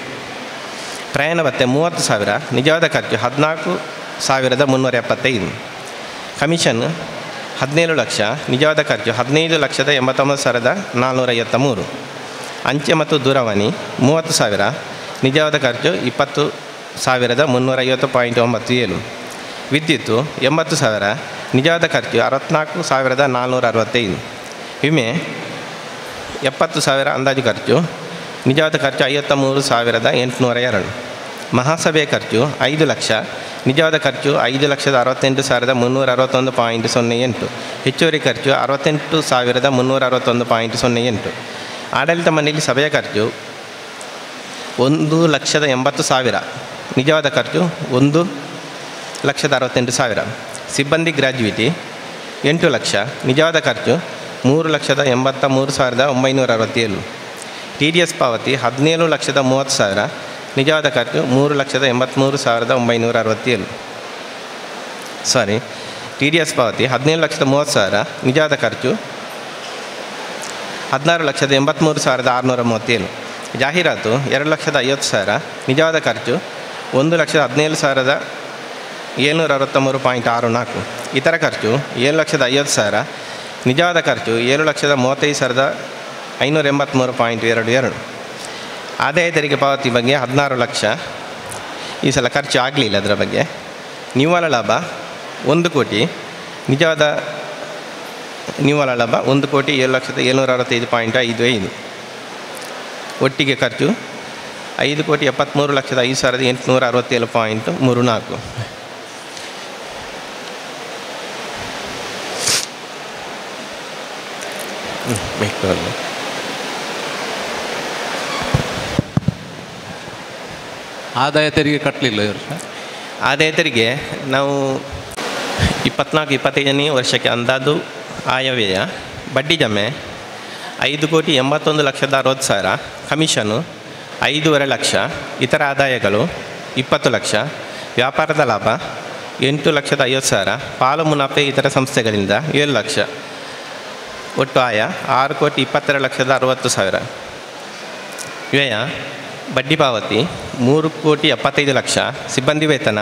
ಪ್ರಯಾಣ ಭತ್ಯೆ 30,000. ನಿಜವಾದ ಖರ್ಚು 14,375. ಕಮಿಷನ್ 17 ಲಕ್ಷ. ನಿಜವಾದ ಖರ್ಚು 15,89,453. ಅಂಚೆ ಮತ್ತು ದೂರವಾಣಿ 30,000. ನಿಜವಾದ ಖರ್ಚು 20,350.97. ವಿದ್ಯುತ್ತು 80,000. ನಿಜವಾದ ಖರ್ಚು 64,465. ವಿಮೆ 70,000. ಅಂದಾಜು ಖರ್ಚು. ನಿಜವಾದ ಖರ್ಚು 53,802. ಮಹಾಸಭೆಯ ಖರ್ಚು 5 ಲಕ್ಷ. ನಿಜವಾದ ಖರ್ಚು 5,68,361.08. ಹೆಚ್ಚುವರಿ ಖರ್ಚು 68,361.08. ಆಡಳಿತ ಮಂಡಳಿ ಸಭೆಯ ಖರ್ಚು 1,80,000. ನಿಜವಾದ ಖರ್ಚು 1,68,000. ಸಿಬ್ಬಂದಿ ಗ್ರ್ಯಾಜುಯಿಟಿ 8 ಲಕ್ಷ. ನಿಜವಾದ ಖರ್ಚು 3,83,967. TDS ಪಾವತಿ 17,30,000. ನಿಜವಾದ ಖರ್ಚು 3,83,967. TDS ಪಾವತಿ 17,30,000. ನಿಜವಾದ ಖರ್ಚು 16,83,637. ಜಾಹೀರಾತು 2,50,000. ನಿಜವಾದ ಖರ್ಚು 1,17,763.64. ಇತರ ಖರ್ಚು 7,50,000. ನಿಜವಾದ ಖರ್ಚು 7,35,583.22. ಆದಾಯ ತೆರಿಗೆ ಪಾವತಿ ಬಗ್ಗೆ 16 ಲಕ್ಷ. ಈ ಸಲ ಖರ್ಚು ಆಗಲಿಲ್ಲ. ಅದರ ಬಗ್ಗೆ ನಿವ್ವಳ ಲಾಭ 1 ಕೋಟಿ. ನಿಜವಾದ ನಿವ್ವಳ ಲಾಭ 1,07,765.55. ಒಟ್ಟಿಗೆ ಖರ್ಚು 5,73,05,867.34. ಆದಾಯ ತೆರಿಗೆ ಕಟ್ಟಲಿಲ್ಲ ಈ ವರ್ಷ. ಆದಾಯ ತೆರಿಗೆ ನಾವು 24-25ನೇ ವರ್ಷಕ್ಕೆ ಅಂದಾಜು ಆಯವ್ಯಯ. ಬಡ್ಡಿ ಜಮೆ 5,81,60,000. ಕಮಿಷನು 5.5 ಲಕ್ಷ. ಇತರ ಆದಾಯಗಳು 20 ಲಕ್ಷ. ವ್ಯಾಪಾರದ ಲಾಭ 8,50,000. ಪಾಲು ಮುನಾಫೆ ಇತರ ಸಂಸ್ಥೆಗಳಿಂದ 7 ಲಕ್ಷ. ಒಟ್ಟು ಆಯ 6,22,60,000. ವ್ಯಯ ಬಡ್ಡಿ ಪಾವತಿ 3,75,00,000. ಸಿಬ್ಬಂದಿ ವೇತನ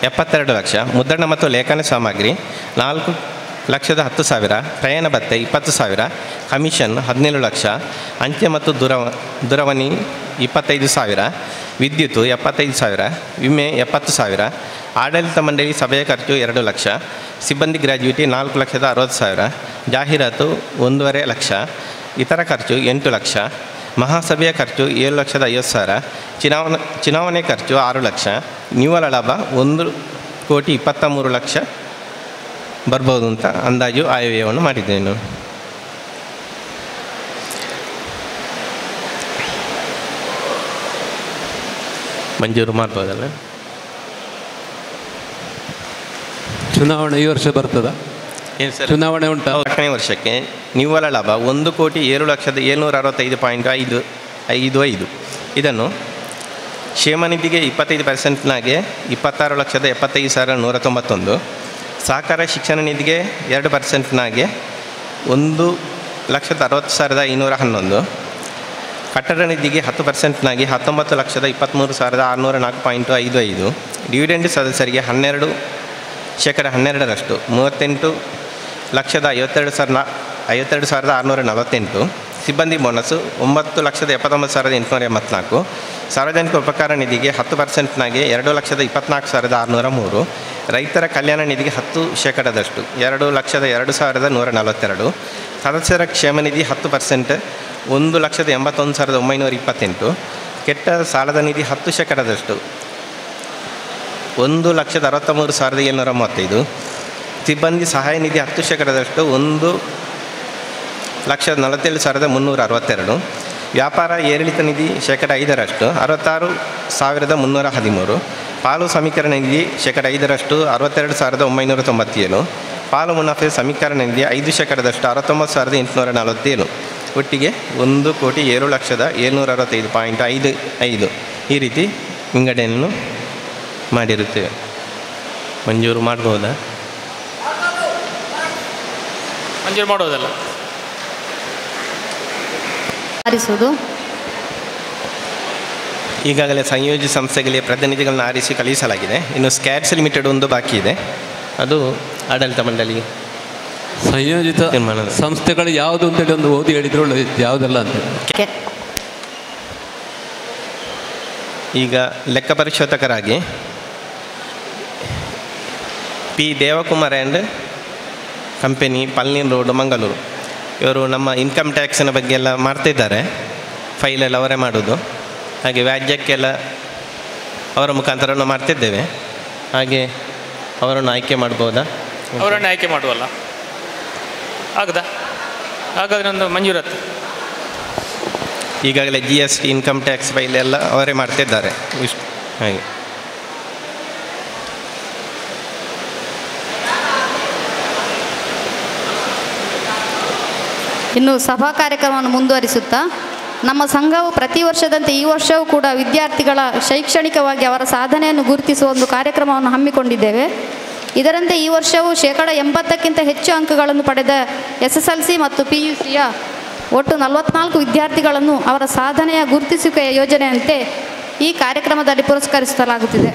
72 ಲಕ್ಷ. ಮುದ್ರಣ ಮತ್ತು ಲೇಖನ ಸಾಮಗ್ರಿ 4,10,000. ಪ್ರಯಾಣ ಭತ್ಯೆ 20,000. ಕಮಿಷನ್ 17 ಲಕ್ಷ. ಅಂಚೆ ಮತ್ತು ದೂರವಾಣಿ 25,000. ವಿದ್ಯುತ್ತು 75,000. ವಿಮೆ 70,000. ಆಡಳಿತ ಮಂಡಳಿ ಸಭೆಯ ಖರ್ಚು 2 ಲಕ್ಷ. ಸಿಬ್ಬಂದಿ ಗ್ರ್ಯಾಜುಯಿಟಿ 4,60,000. ಜಾಹೀರಾತು 1.5 ಲಕ್ಷ. ಇತರ ಖರ್ಚು 8 ಲಕ್ಷ. ಮಹಾಸಭೆಯ ಖರ್ಚು 7,50,000. ಚುನಾವಣೆ ಖರ್ಚು 6 ಲಕ್ಷ. ನಿವ್ವಳ ಲಾಭ 1,23,00,000 ಬರ್ಬೋದು ಅಂತ ಅಂದಾಜು ಆಯವ್ಯಯವನ್ನು ಮಾಡಿದ್ದೇನೆ. ಮಂಜೂರು ಮಾಡ್ಬೋದಲ್ಲ. ಚುನಾವಣೆ ಈ ವರ್ಷ ಬರ್ತದ? ಏನು ಸರ್? ಚುನಾವಣೆ ಉಂಟು. 4ನೇ ವರ್ಷಕ್ಕೆ ನಿವ್ವಳ ಲಾಭ 1,07,762.55. ಇದನ್ನು ಕ್ಷೇಮನಿಧಿಗೆ 25%ನಾಗೆ 26,75,191. ಸಹಕಾರ ಶಿಕ್ಷಣ ನಿಧಿಗೆ 2%ನಾಗೆ 1,60,60,211. ಕಟ್ಟಡ ನಿಧಿಗೆ 10%ನಾಗಿ 19,23,604.55. ಡಿವಿಡೆಂಡ್ ಸದಸ್ಯರಿಗೆ 12% 38,52,52,648. ಸಿಬ್ಬಂದಿ ಬೋನಸ್ಸು 9,79,884. ಸಾರ್ವಜನಿಕ ಉಪಕಾರ ನಿಧಿಗೆ 10%ನಾಗೆ 2,24,603. ರೈತರ ಕಲ್ಯಾಣ ನಿಧಿಗೆ 10% 2,02,142. ಸದಸ್ಯರ ಕ್ಷೇಮ ನಿಧಿ 10% 1,81,928. ಕೆಟ್ಟ ಸಾಲದ ನಿಧಿ 10% 1,63,735. ಸಿಬ್ಬಂದಿ ಸಹಾಯ ನಿಧಿ 10% 1,47,362. ವ್ಯಾಪಾರ ಏರಿಳಿತ ನಿಧಿ 5% 66,313. ಪಾಲು ಸಮೀಕರಣ ನಿಧಿ 5% 62,997. ಪಾಲು ಮುನಾಫೆ ಸಮೀಕರಣ ನಿಧಿ 5% 69,847. ಒಟ್ಟಿಗೆ 1,07,765.55 ಈ ರೀತಿ ವಿಂಗಡಣೆಯನ್ನು ಮಾಡಿರುತ್ತೇವೆ. ಮಂಜೂರು ಮಾಡ್ಬೋದಾ? ಮಂಜೂರು ಮಾಡೋದಲ್ಲ. ಈಗಾಗಲೇ ಸಂಯೋಜಿತ ಸಂಸ್ಥೆಗಳಿಗೆ ಪ್ರತಿನಿಧಿಗಳನ್ನು ಆರಿಸಿ ಕಳುಹಿಸಲಾಗಿದೆ. ಇನ್ನು ಸ್ಕ್ಯಾಟ್ಸ್ ಲಿಮಿಟೆಡ್ ಒಂದು ಬಾಕಿ ಇದೆ, ಅದು ಆಡಳಿತ ಮಂಡಳಿಗೆ. ಸಂಯೋಜಿತ ಸಂಸ್ಥೆಗಳು ಯಾವುದು ಅಂತೇಳಿ ಒಂದು ಓದಿ ಹೇಳಿದ್ರು ಒಳ್ಳೆದಿತ್ತು, ಯಾವುದೆಲ್ಲ ಅಂತೇಳಿ. ಈಗ ಲೆಕ್ಕ ಪರಿಶೋಧಕರಾಗಿ P Devakumar and company, Falnir road, Mangaluru. ಇವರು ನಮ್ಮ ಇನ್ಕಮ್ ಟ್ಯಾಕ್ಸಿನ ಬಗ್ಗೆ ಎಲ್ಲ ಮಾಡ್ತಿದ್ದಾರೆ. ಫೈಲೆಲ್ಲ ಅವರೇ ಮಾಡೋದು. ಹಾಗೆ ವ್ಯಾಜ್ಯಕ್ಕೆಲ್ಲ ಅವರ ಮುಖಾಂತರ ನಾವು ಮಾಡ್ತಿದ್ದೇವೆ. ಹಾಗೆ ಅವರನ್ನು ಆಯ್ಕೆ ಮಾಡ್ಬೋದಾ? ಅವರನ್ನು ಆಯ್ಕೆ ಮಾಡುವಲ್ಲ, ಆಗದಾ? ಹಾಗಾದರೆ ಒಂದು ಮಂಜೂರತ್ತು. ಈಗಾಗಲೇ GST ಇನ್ಕಮ್ ಟ್ಯಾಕ್ಸ್ ಫೈಲ್ ಎಲ್ಲ ಅವರೇ ಮಾಡ್ತಿದ್ದಾರೆ. ಇಷ್ಟು ಹಾಗೆ ಇನ್ನು ಸಭಾ ಕಾರ್ಯಕ್ರಮವನ್ನು ಮುಂದುವರಿಸುತ್ತಾ, ನಮ್ಮ ಸಂಘವು ಪ್ರತಿ ವರ್ಷದಂತೆ ಈ ವರ್ಷವೂ ಕೂಡ ವಿದ್ಯಾರ್ಥಿಗಳ ಶೈಕ್ಷಣಿಕವಾಗಿ ಅವರ ಸಾಧನೆಯನ್ನು ಗುರುತಿಸುವ ಒಂದು ಕಾರ್ಯಕ್ರಮವನ್ನು ಹಮ್ಮಿಕೊಂಡಿದ್ದೇವೆ. ಇದರಂತೆ ಈ ವರ್ಷವೂ 80%ಕ್ಕಿಂತ ಹೆಚ್ಚು ಅಂಕಗಳನ್ನು ಪಡೆದ SSLC ಮತ್ತು PUCಯ ಒಟ್ಟು 44 ವಿದ್ಯಾರ್ಥಿಗಳನ್ನು ಅವರ ಸಾಧನೆಯ ಗುರುತಿಸುವಿಕೆಯ ಯೋಜನೆಯಂತೆ ಈ ಕಾರ್ಯಕ್ರಮದಲ್ಲಿ ಪುರಸ್ಕರಿಸಲಾಗುತ್ತಿದೆ.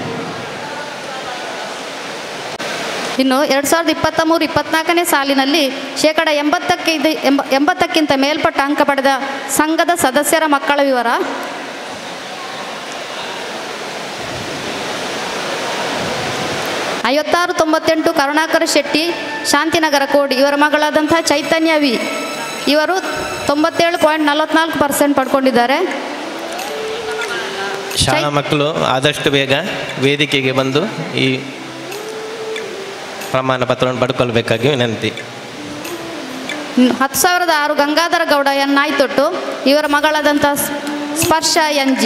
ಇನ್ನು 2023-24ನೇ ಸಾಲಿನಲ್ಲಿ 80%ಕ್ಕಿಂತ ಮೇಲ್ಪಟ್ಟ ಅಂಕ ಪಡೆದ ಸಂಘದ ಸದಸ್ಯರ ಮಕ್ಕಳ ವಿವರ. $56.98 ಕರುಣಾಕರ ಶೆಟ್ಟಿ, ಶಾಂತಿನಗರ ಕೋಡಿ. ಇವರ ಮಗಳಾದಂತಹ ಚೈತನ್ಯ ವಿ, ಇವರು 97.44% ಪಡ್ಕೊಂಡಿದ್ದಾರೆ. ಶಾಲಾ ಮಕ್ಕಳು ಆದಷ್ಟು ಬೇಗ ವೇದಿಕೆಗೆ ಬಂದು ಈ ಪ್ರಮಾಣ ಪತ್ರವನ್ನು ಪಡ್ಕೊಳ್ಬೇಕಾಗಿ ವಿನಂತಿ. 10,006 ಗಂಗಾಧರ ಗೌಡ ಎನ್ ನಾಯ್ತೊಟ್ಟು, ಇವರ ಮಗಳಾದಂಥ ಸ್ಪರ್ಶ NG,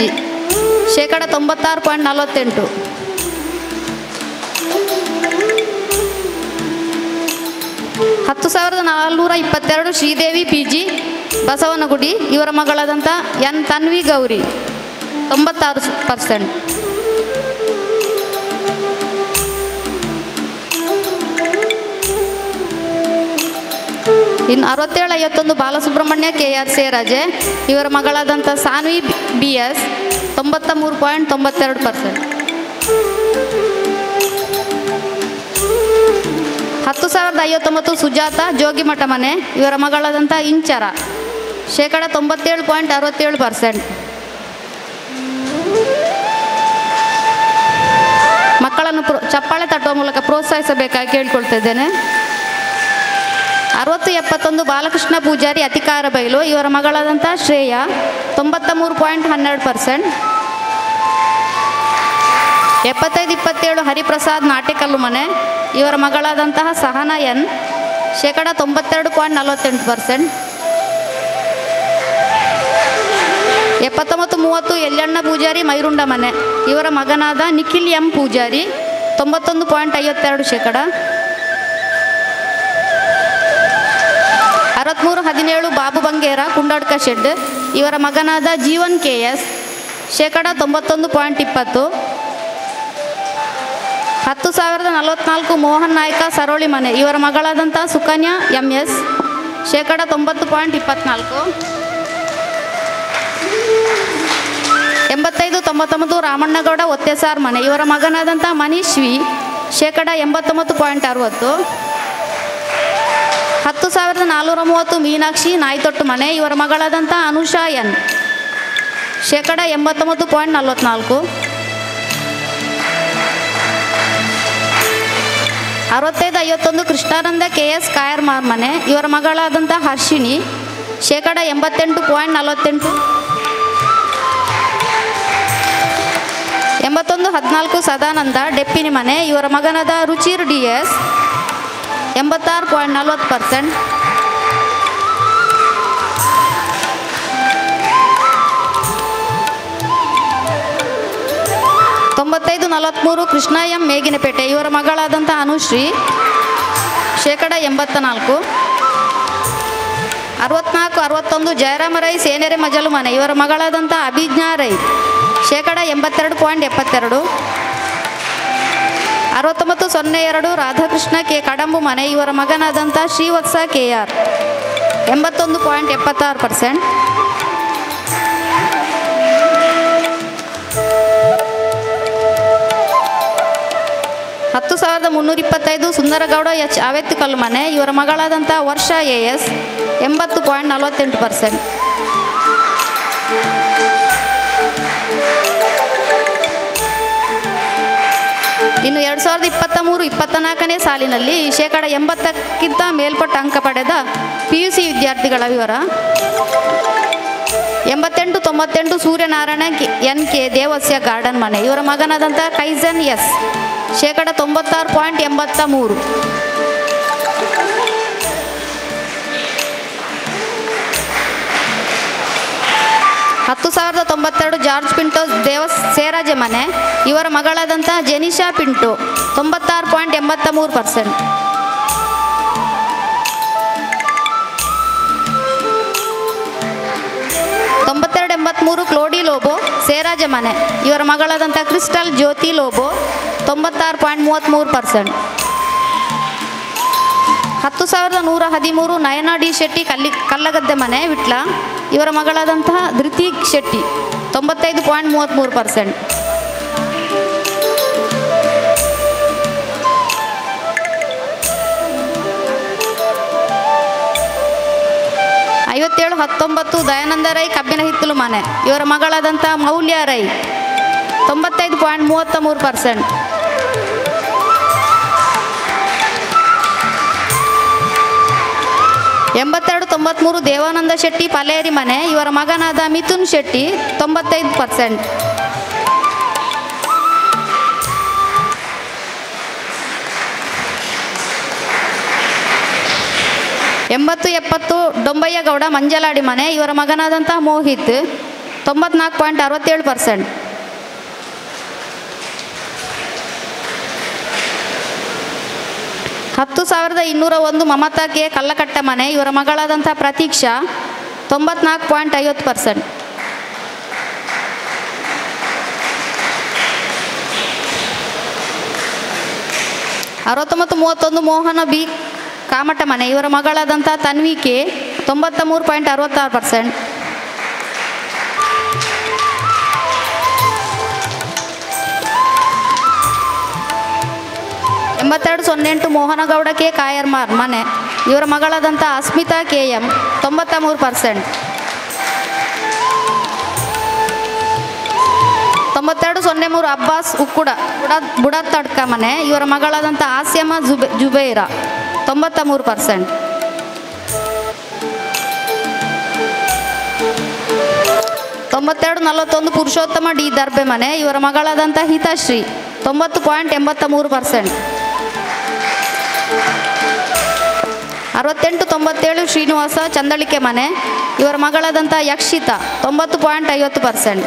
96.48%. 10,422 ಶ್ರೀದೇವಿ PG, ಬಸವನಗುಡಿ. ಇವರ ಮಗಳಾದಂಥ ಎನ್ ತನ್ವಿ ಗೌರಿ, 96%. ಇನ್ನು 6751 ಬಾಲಸುಬ್ರಹ್ಮಣ್ಯ KR ಸೇರಾಜೆ, ಇವರ ಮಗಳಾದಂಥ ಸಾನ್ವಿ BS, 93.92%. 10,059 ಸುಜಾತ ಜೋಗಿಮಠ ಮನೆ, ಇವರ ಮಗಳಾದಂಥ ಇಂಚರ, 97.67%. ಮಕ್ಕಳನ್ನು ಚಪ್ಪಾಳೆ ತಟ್ಟುವ ಮೂಲಕ ಪ್ರೋತ್ಸಾಹಿಸಬೇಕಾಗಿ ಕೇಳಿಕೊಳ್ತಾ ಇದ್ದೇನೆ. 6071 ಬಾಲಕೃಷ್ಣ ಪೂಜಾರಿ ಅತಿಕಾರ ಬೈಲು, ಇವರ ಮಗಳಾದಂಥ ಶ್ರೇಯ, 93.12%. 7527 ಹರಿಪ್ರಸಾದ್ ನಾಟಿಕಲ್ಲು ಮನೆ, ಇವರ ಮಗಳಾದಂತಹ ಸಹನಾ ಎನ್, 92.48%. 7930 ಯಲ್ಲಣ್ಣ ಪೂಜಾರಿ ಮೈರುಂಡ ಮನೆ, ಇವರ ಮಗನಾದ ನಿಖಿಲ್ ಎಂ ಪೂಜಾರಿ, 91.52%. 6317 ಬಾಬು ಬಂಗೇರ ಕುಂಡಡ್ಕ ಶೆಡ್, ಇವರ ಮಗನಾದ ಜೀವನ್ KS, 91.20%. 10,044 ಮೋಹನ್ ನಾಯ್ಕ ಸರೋಳಿ ಮನೆ, ಇವರ ಮಗಳಾದಂಥ ಸುಕನ್ಯಾ MS, 90.24%. 8599 ರಾಮಣ್ಣಗೌಡ ಒತ್ತೆಸಾರ್ ಮನೆ, ಇವರ ಮಗನಾದಂಥ ಮನೀಶ್ ವಿ, 89.60%. 10,430 ಮೀನಾಕ್ಷಿ ನಾಯ್ತೊಟ್ಟು ಮನೆ, ಇವರ ಮಗಳಾದಂಥ ಅನುಷಾ ಎನ್, ಶೇಕಡ 89.44. 6551 ಕೃಷ್ಣಾನಂದ KS ಕಾಯರ್ಮಾರ್ ಮನೆ, ಇವರ ಮಗಳಾದಂಥ ಹರ್ಷಿಣಿ, ಶೇಕಡ 88.48. 8114 ಸದಾನಂದ ಡೆಪ್ಪಿನಿ ಮನೆ, ಇವರ ಮಗನಾದ ರುಚಿರ್ DS, 86.40%. 9543 ಕೃಷ್ಣ ಎಂ ಮೇಗಿನಪೇಟೆ, ಇವರ ಮಗಳಾದಂಥ ಅನುಶ್ರೀ, ಶೇಕಡ 84. 6461 ಜಯರಾಮ ರೈ ಸೇನೆರೆ ಮಜಲು ಮನೆ, ಇವರ ಮಗಳಾದಂಥ ಅಭಿಜ್ಞಾ ರೈ, ಶೇಕಡ 82.72. 6902 ರಾಧಾಕೃಷ್ಣ ಕೆ ಕಡಂಬು ಮನೆ, ಇವರ ಮಗನಾದಂಥ ಶ್ರೀವತ್ಸ KR, 81.76%. 10,325 ಸುಂದರಗೌಡ H ಆವೆತ್ತಿಕಲ್ಲು ಮನೆ, ಇವರ ಮಗಳಾದಂಥ ವರ್ಷ AS, 80.48%. ಇನ್ನು 2023-24ನೇ ಸಾಲಿನಲ್ಲಿ ಶೇಕಡ 80ಕ್ಕಿಂತ ಮೇಲ್ಪಟ್ಟ ಅಂಕ ಪಡೆದ PUC ವಿದ್ಯಾರ್ಥಿಗಳ ವಿವರ. 8898 ಸೂರ್ಯನಾರಾಯಣ NK ದೇವಸ್ಯ ಗಾರ್ಡನ್ ಮನೆ, ಇವರ ಮಗನಾದಂಥ ಕೈಸನ್ S, ಶೇಕಡ 96.83. 10,092 ಜಾರ್ಜ್ ಪಿಂಟೋ ಸೇರಾಜೆ ಮನೆ, ಇವರ ಮಗಳಾದಂಥ ಜೆನಿಷಾ ಪಿಂಟೋ, 96.83%. 9283 ಕ್ಲೋಡಿ ಲೋಬೋ ಸೇರಾಜೆ ಮನೆ, ಇವರ ಮಗಳಾದಂಥ ಕ್ರಿಸ್ಟಲ್ ಜ್ಯೋತಿ ಲೋಬೋ, 96.33%. 10,113 ನಯನಾ ಡಿ ಶೆಟ್ಟಿ ಕಲ್ಲಗದ್ದೆ ಮನೆ ವಿಟ್ಲ, ಇವರ ಮಗಳಾದಂತಹ ಧೃತಿಕ್ ಶೆಟ್ಟಿ, 95.33%. 5719 ದಯಾನಂದ ರೈ ಕಬ್ಬಿನ ಹಿತ್ತಲು ಮನೆ, ಇವರ ಮಗಳಾದಂಥ ಮೌಲ್ಯ ರೈ, 95.33%. 8293 ದೇವಾನಂದ ಶೆಟ್ಟಿ ಪಲೇರಿ ಮನೆ, ಇವರ ಮಗನಾದ ಮಿಥುನ್ ಶೆಟ್ಟಿ, 95%. 8070 ಡೊಂಬಯ್ಯಗೌಡ ಮಂಜಲಾಡಿ ಮನೆ, ಇವರ ಮಗನಾದಂಥ ಮೋಹಿತ್, 94.67%. 10,201 ಮಮತಾ ಕೆ ಕಲ್ಲಕಟ್ಟ ಮನೆ, ಇವರ ಮಗಳಾದಂಥ ಪ್ರತೀಕ್ಷಾ, 94.50%. 6931 ಮೋಹನ ಬಿ ಕಾಮಟ ಮನೆ, ಇವರ ಮಗಳಾದಂಥ ತನ್ವಿ ಕೆ, 93.66%. 8208 ಮೋಹನಗೌಡ ಕೆ ಕಾಯರ್ಮಾರ್ ಮನೆ, ಇವರ ಮಗಳಾದಂಥ ಅಸ್ಮಿತಾ KM, 93%. 9203 ಅಬ್ಬಾಸ್ ಉಕ್ಕುಡ ಬುಡತ್ತಡ್ಕ ಮನೆ, ಇವರ ಮಗಳಾದಂಥ ಆಸ್ಯಮ ಜುಬೇರಾ, 93%. 9241 ಪುರುಷೋತ್ತಮ ಡಿ ದರ್ಬೆ ಮನೆ, ಇವರ ಮಗಳಾದಂಥ ಹಿತಶ್ರೀ, 90.83%. 6897 ಶ್ರೀನಿವಾಸ ಚಂದಳಿಕೆ ಮನೆ, ಇವರ ಮಗಳಾದಂಥ ಯಕ್ಷಿತಾ, 90.50%.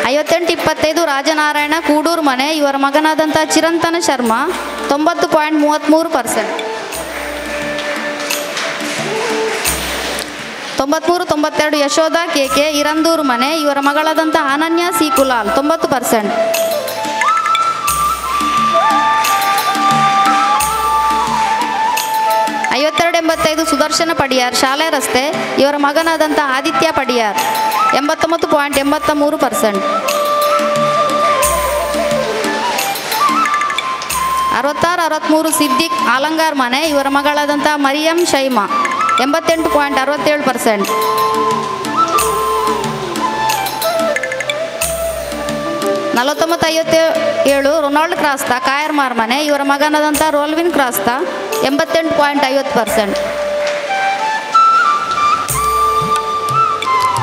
5825 ರಾಜನಾರಾಯಣ ಕೂಡೂರು ಮನೆ, ಇವರ ಮಗನಾದಂಥ ಚಿರಂತನ ಶರ್ಮಾ, 90.33%. 9392 ಯಶೋಧ KK ಇರಂದೂರು ಮನೆ, ಇವರ ಮಗಳಾದಂಥ ಅನನ್ಯ ಸಿ ಕುಲಾಲ್, 90%. 5285 ಸುದರ್ಶನ ಪಡಿಯಾರ್ ಶಾಲೆ ರಸ್ತೆ, ಇವರ ಮಗನಾದಂಥ ಆದಿತ್ಯ ಪಡಿಯಾರ್, 89.83%. 66 63 ಸಿದ್ದಿಕ್ ಆಲಂಗಾರ್ ಮನೆ, ಇವರ ಮಗಳಾದಂಥ ಮರಿಯಂ ಶೈಮಾ 88.67%. 4957 ರೊನಾಲ್ಡ್ ಕ್ರಾಸ್ತಾ ಕಾಯರ್ಮಾರ್ ಮನೆ, ಇವರ ಮಗನಾದಂಥ ರೋಲ್ವಿನ್ ಕ್ರಾಸ್ತಾ 88.50%.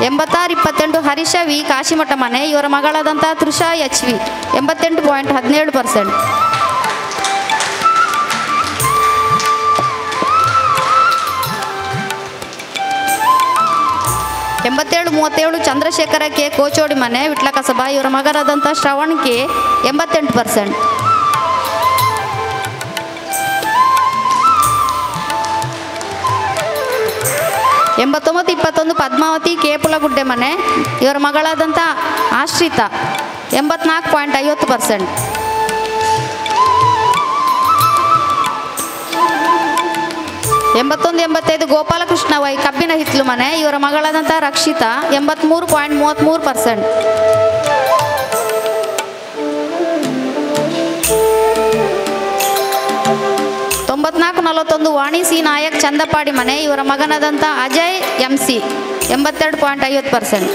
8628 ಹರೀಶ ವಿ ಕಾಶಿಮಠ ಮನೆ, ಇವರ ಮಗಳಾದಂಥ Trisha H V 88.17%. 8737 Chandrashekara K Kochodi ಮನೆ, ವಿಟ್ಲ ಕಸಬಾ, ಇವರ ಮಗರಾದಂಥ ಶ್ರವಣ್ ಕೆ 88%. 8921 ಪದ್ಮಾವತಿ ಕೆ ಪುಲಗುಡ್ಡೆ ಮನೆ, ಇವರ ಮಗಳಾದಂಥ ಆಶ್ರಿತಾ 84.50%. 8185 ಗೋಪಾಲಕೃಷ್ಣ ವೈ ಕಬ್ಬಿನ ಹಿತ್ಲು ಮನೆ, ಇವರ ಮಗಳಾದಂಥ ರಕ್ಷಿತಾ 83.33%. 9441 ವಾಣಿ ಸಿ ನಾಯಕ್ ಚಂದಪಾಡಿ ಮನೆ, ಇವರ ಮಗನಾದಂಥ ಅಜಯ್ MC 82.50%.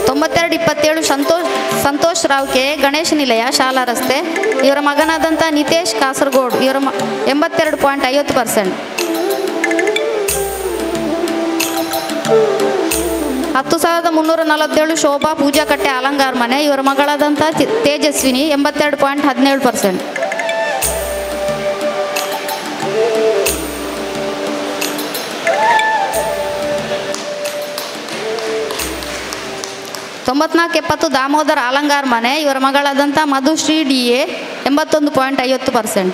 9227 ಸಂತೋಷ್ ರಾವ್ ಕೆ ಗಣೇಶ ನಿಲಯ ಶಾಲಾ ರಸ್ತೆ, ಇವರ ಮಗನಾದಂಥ ನಿತೇಶ್ ಕಾಸರಗೋಡು, ಇವರ 82.50%. 10347 ಶೋಭಾ ಪೂಜಾ ಕಟ್ಟೆ ಅಲಂಗಾರ್ ಮನೆ, ಇವರ ಮಗಳಾದಂಥ ತೇಜಸ್ವಿನಿ 82.17%. 9470 ದಾಮೋದರ್ ಅಲಂಗಾರ್ ಮನೆ, ಇವರ ಮಗಳಾದಂಥ ಮಧುಶ್ರೀ DA 81.50%.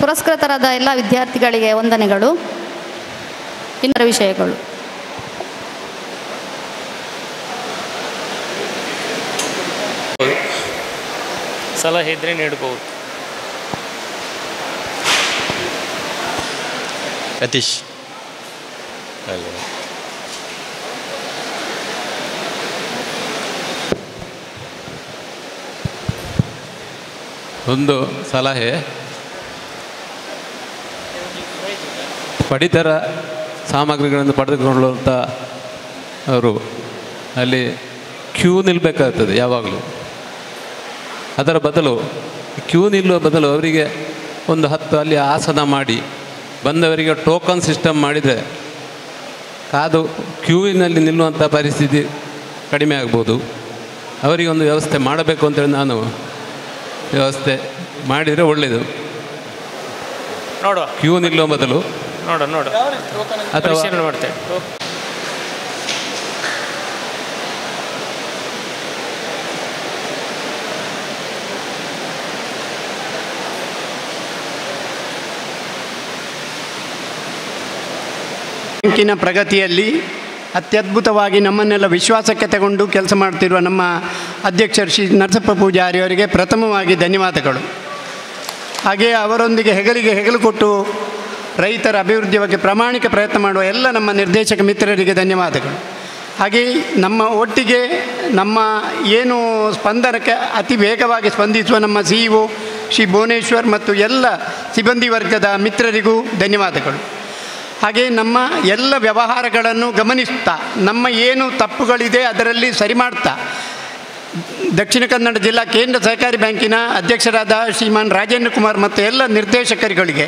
'ಪುರಸ್ಕೃತರಾದ ಎಲ್ಲ ವಿದ್ಯಾರ್ಥಿಗಳಿಗೆ ವಂದನೆಗಳು. ಇನ್ನರ ವಿಷಯಗಳು ಸಲಹೆ ಇದ್ದರೆ ನೀಡಬಹುದು. ಯತೀಶ್ ಒಂದು ಸಲಹೆ, ಪಡಿತರ ಸಾಮಗ್ರಿಗಳನ್ನು ಪಡೆದುಕೊಳ್ಳುವಂಥ ಅವರು ಅಲ್ಲಿ ಕ್ಯೂ ನಿಲ್ಲಬೇಕಾಗ್ತದೆ ಯಾವಾಗಲೂ. ಅದರ ಬದಲು ಕ್ಯೂ ನಿಲ್ಲುವ ಬದಲು ಅವರಿಗೆ ಒಂದು 10 ಅಲ್ಲಿ ಆಸನ ಮಾಡಿ ಬಂದವರಿಗೆ ಟೋಕನ್ ಸಿಸ್ಟಮ್ ಮಾಡಿದರೆ ಕಾದು ಕ್ಯೂವಿನಲ್ಲಿ ನಿಲ್ಲುವಂಥ ಪರಿಸ್ಥಿತಿ ಕಡಿಮೆ ಆಗ್ಬೋದು. ಅವರಿಗೆ ಒಂದು ವ್ಯವಸ್ಥೆ ಮಾಡಬೇಕು ಅಂತೇಳಿ ನಾನು ವ್ಯವಸ್ಥೆ ಮಾಡಿದರೆ ಒಳ್ಳೆಯದು. ನೋಡುವ ಕ್ಯೂ ನಿಲ್ಲುವ ಬದಲು ನೋಡು ಅಥವಾ ಮಾಡ್ತೇವೆ. ಬ್ಯಾಂಕಿನ ಪ್ರಗತಿಯಲ್ಲಿ ಅತ್ಯದ್ಭುತವಾಗಿ ನಮ್ಮನ್ನೆಲ್ಲ ವಿಶ್ವಾಸಕ್ಕೆ ತಗೊಂಡು ಕೆಲಸ ಮಾಡ್ತಿರುವ ನಮ್ಮ ಅಧ್ಯಕ್ಷರು ಶ್ರೀ ನರಸಪ್ಪ ಪೂಜಾರಿ ಅವರಿಗೆ ಪ್ರಥಮವಾಗಿ ಧನ್ಯವಾದಗಳು. ಹಾಗೆಯೇ ಅವರೊಂದಿಗೆ ಹೆಗಲಿಗೆ ಹೆಗಲು ಕೊಟ್ಟು ರೈತರ ಅಭಿವೃದ್ಧಿಯ ಬಗ್ಗೆ ಪ್ರಾಮಾಣಿಕ ಪ್ರಯತ್ನ ಮಾಡುವ ಎಲ್ಲ ನಮ್ಮ ನಿರ್ದೇಶಕ ಮಿತ್ರರಿಗೆ ಧನ್ಯವಾದಗಳು. ಹಾಗೆಯೇ ನಮ್ಮ ಒಟ್ಟಿಗೆ ನಮ್ಮ ಏನು ಸ್ಪಂದನಕ್ಕೆ ಅತಿ ವೇಗವಾಗಿ ಸ್ಪಂದಿಸುವ ನಮ್ಮ CEO ಶ್ರೀ ಭುವನೇಶ್ವರ್ ಮತ್ತು ಎಲ್ಲ ಸಿಬ್ಬಂದಿ ವರ್ಗದ ಮಿತ್ರರಿಗೂ ಧನ್ಯವಾದಗಳು. ಹಾಗೆ ನಮ್ಮ ಎಲ್ಲ ವ್ಯವಹಾರಗಳನ್ನು ಗಮನಿಸ್ತಾ ನಮ್ಮ ಏನು ತಪ್ಪುಗಳಿದೆ ಅದರಲ್ಲಿ ಸರಿ ಮಾಡ್ತಾ ದಕ್ಷಿಣ ಕನ್ನಡ ಜಿಲ್ಲಾ ಕೇಂದ್ರ ಸಹಕಾರಿ ಬ್ಯಾಂಕಿನ ಅಧ್ಯಕ್ಷರಾದ ಶ್ರೀಮಾನ್ ರಾಜೇಂದ್ರ ಕುಮಾರ್ ಮತ್ತು ಎಲ್ಲ ನಿರ್ದೇಶಕರುಗಳಿಗೆ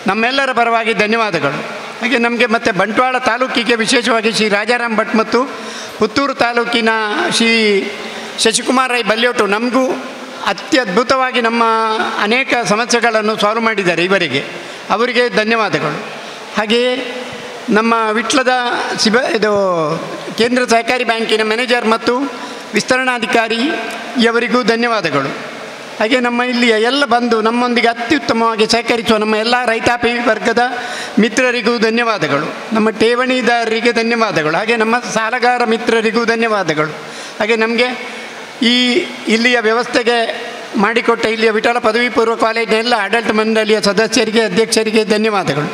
ನಮ್ಮೆಲ್ಲರ ಪರವಾಗಿ ಧನ್ಯವಾದಗಳು. ಹಾಗೆ ನಮಗೆ ಮತ್ತು ಬಂಟ್ವಾಳ ತಾಲೂಕಿಗೆ ವಿಶೇಷವಾಗಿ ಶ್ರೀ ರಾಜಾರಾಮ್ ಭಟ್ ಮತ್ತು ಪುತ್ತೂರು ತಾಲೂಕಿನ ಶ್ರೀ ಶಶಿಕುಮಾರ್ ರೈ ಬಲ್ಯೋಟು ನಮಗೂ ಅತ್ಯದ್ಭುತವಾಗಿ ನಮ್ಮ ಅನೇಕ ಸಮಸ್ಯೆಗಳನ್ನು ಸಾಲ್ವ್ ಮಾಡಿದ್ದಾರೆ ಇವರಿಗೆ, ಅವರಿಗೆ ಧನ್ಯವಾದಗಳು. ಹಾಗೆಯೇ ನಮ್ಮ ವಿಟ್ಲದ ಇದು ಕೇಂದ್ರ ಸಹಕಾರಿ ಬ್ಯಾಂಕಿನ ಮ್ಯಾನೇಜರ್ ಮತ್ತು ವಿಸ್ತರಣಾಧಿಕಾರಿ ಇವರಿಗೂ ಧನ್ಯವಾದಗಳು. ಹಾಗೆ ನಮ್ಮ ಇಲ್ಲಿಯ ಎಲ್ಲ ಬಂದು ನಮ್ಮೊಂದಿಗೆ ಅತ್ಯುತ್ತಮವಾಗಿ ಸಹಕರಿಸುವ ನಮ್ಮ ಎಲ್ಲ ರೈತಾಪಿ ವರ್ಗದ ಮಿತ್ರರಿಗೂ ಧನ್ಯವಾದಗಳು. ನಮ್ಮ ಠೇವಣಿದಾರರಿಗೆ ಧನ್ಯವಾದಗಳು. ಹಾಗೆ ನಮ್ಮ ಸಾಲಗಾರ ಮಿತ್ರರಿಗೂ ಧನ್ಯವಾದಗಳು. ಹಾಗೆ ನಮಗೆ ಇಲ್ಲಿಯ ವ್ಯವಸ್ಥೆಗೆ ಮಾಡಿಕೊಟ್ಟ ಇಲ್ಲಿಯ ವಿಠಲ ಪದವಿ ಪೂರ್ವ ಕಾಲೇಜಿನ ಎಲ್ಲ ಆಡಳಿತ ಮಂಡಳಿಯ ಸದಸ್ಯರಿಗೆ, ಅಧ್ಯಕ್ಷರಿಗೆ ಧನ್ಯವಾದಗಳು.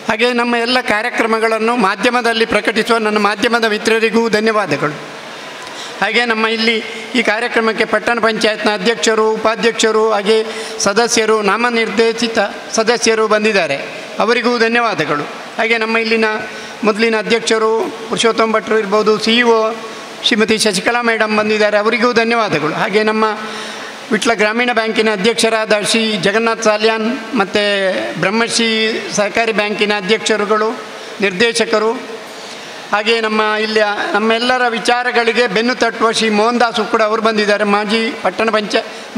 ಹಾಗೆ ನಮ್ಮ ಎಲ್ಲ ಕಾರ್ಯಕ್ರಮಗಳನ್ನು ಮಾಧ್ಯಮದಲ್ಲಿ ಪ್ರಕಟಿಸುವ ನನ್ನ ಮಾಧ್ಯಮದ ಮಿತ್ರರಿಗೂ ಧನ್ಯವಾದಗಳು. ಹಾಗೆ ನಮ್ಮ ಇಲ್ಲಿ ಈ ಕಾರ್ಯಕ್ರಮಕ್ಕೆ ಪಟ್ಟಣ ಪಂಚಾಯತ್ನ ಅಧ್ಯಕ್ಷರು, ಉಪಾಧ್ಯಕ್ಷರು, ಹಾಗೆ ಸದಸ್ಯರು, ನಾಮನಿರ್ದೇಶಿತ ಸದಸ್ಯರು ಬಂದಿದ್ದಾರೆ, ಅವರಿಗೂ ಧನ್ಯವಾದಗಳು. ಹಾಗೆ ನಮ್ಮ ಇಲ್ಲಿನ ಮೊದಲಿನ ಅಧ್ಯಕ್ಷರು ಪುರುಷೋತ್ತಮ ಭಟ್ರು ಇರ್ಬೋದು, CEO ಶ್ರೀಮತಿ ಶಶಿಕಲಾ ಮೇಡಮ್ ಬಂದಿದ್ದಾರೆ, ಅವರಿಗೂ ಧನ್ಯವಾದಗಳು. ಹಾಗೆ ನಮ್ಮ ವಿಟ್ಲ ಗ್ರಾಮೀಣ ಬ್ಯಾಂಕಿನ ಅಧ್ಯಕ್ಷರಾದ ಶ್ರೀ ಜಗನ್ನಾಥ್ ಸಾಲ್ಯಾನ್ ಮತ್ತು ಬ್ರಹ್ಮಶ್ರೀ ಸಹಕಾರಿ ಬ್ಯಾಂಕಿನ ಅಧ್ಯಕ್ಷರುಗಳು, ನಿರ್ದೇಶಕರು, ಹಾಗೆ ನಮ್ಮೆಲ್ಲರ ವಿಚಾರಗಳಿಗೆ ಬೆನ್ನು ತಟ್ಟುವ ಶ್ರೀ ಮೋಹನ್ ದಾಸ್ ಕೂಡ ಅವರು ಬಂದಿದ್ದಾರೆ, ಮಾಜಿ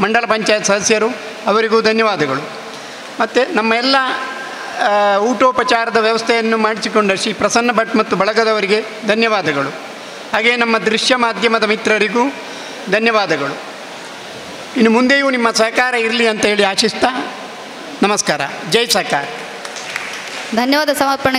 ಮಂಡಲ ಪಂಚಾಯತ್ ಸದಸ್ಯರು, ಅವರಿಗೂ ಧನ್ಯವಾದಗಳು. ಮತ್ತು ನಮ್ಮ ಎಲ್ಲ ಊಟೋಪಚಾರದ ವ್ಯವಸ್ಥೆಯನ್ನು ಮಾಡಿಸಿಕೊಂಡ ಶ್ರೀ ಪ್ರಸನ್ನ ಭಟ್ ಮತ್ತು ಬಳಗದವರಿಗೆ ಧನ್ಯವಾದಗಳು. ಹಾಗೆ ನಮ್ಮ ದೃಶ್ಯ ಮಾಧ್ಯಮದ ಮಿತ್ರರಿಗೂ ಧನ್ಯವಾದಗಳು. ಇನ್ನು ಮುಂದೆಯೂ ನಿಮ್ಮ ಸಹಕಾರ ಇರಲಿ ಅಂತ ಹೇಳಿ ಆಶಿಸ್ತಾ ನಮಸ್ಕಾರ. ಜೈ ಸರ್ಕಾರ. ಧನ್ಯವಾದ ಸಮರ್ಪಣೆ.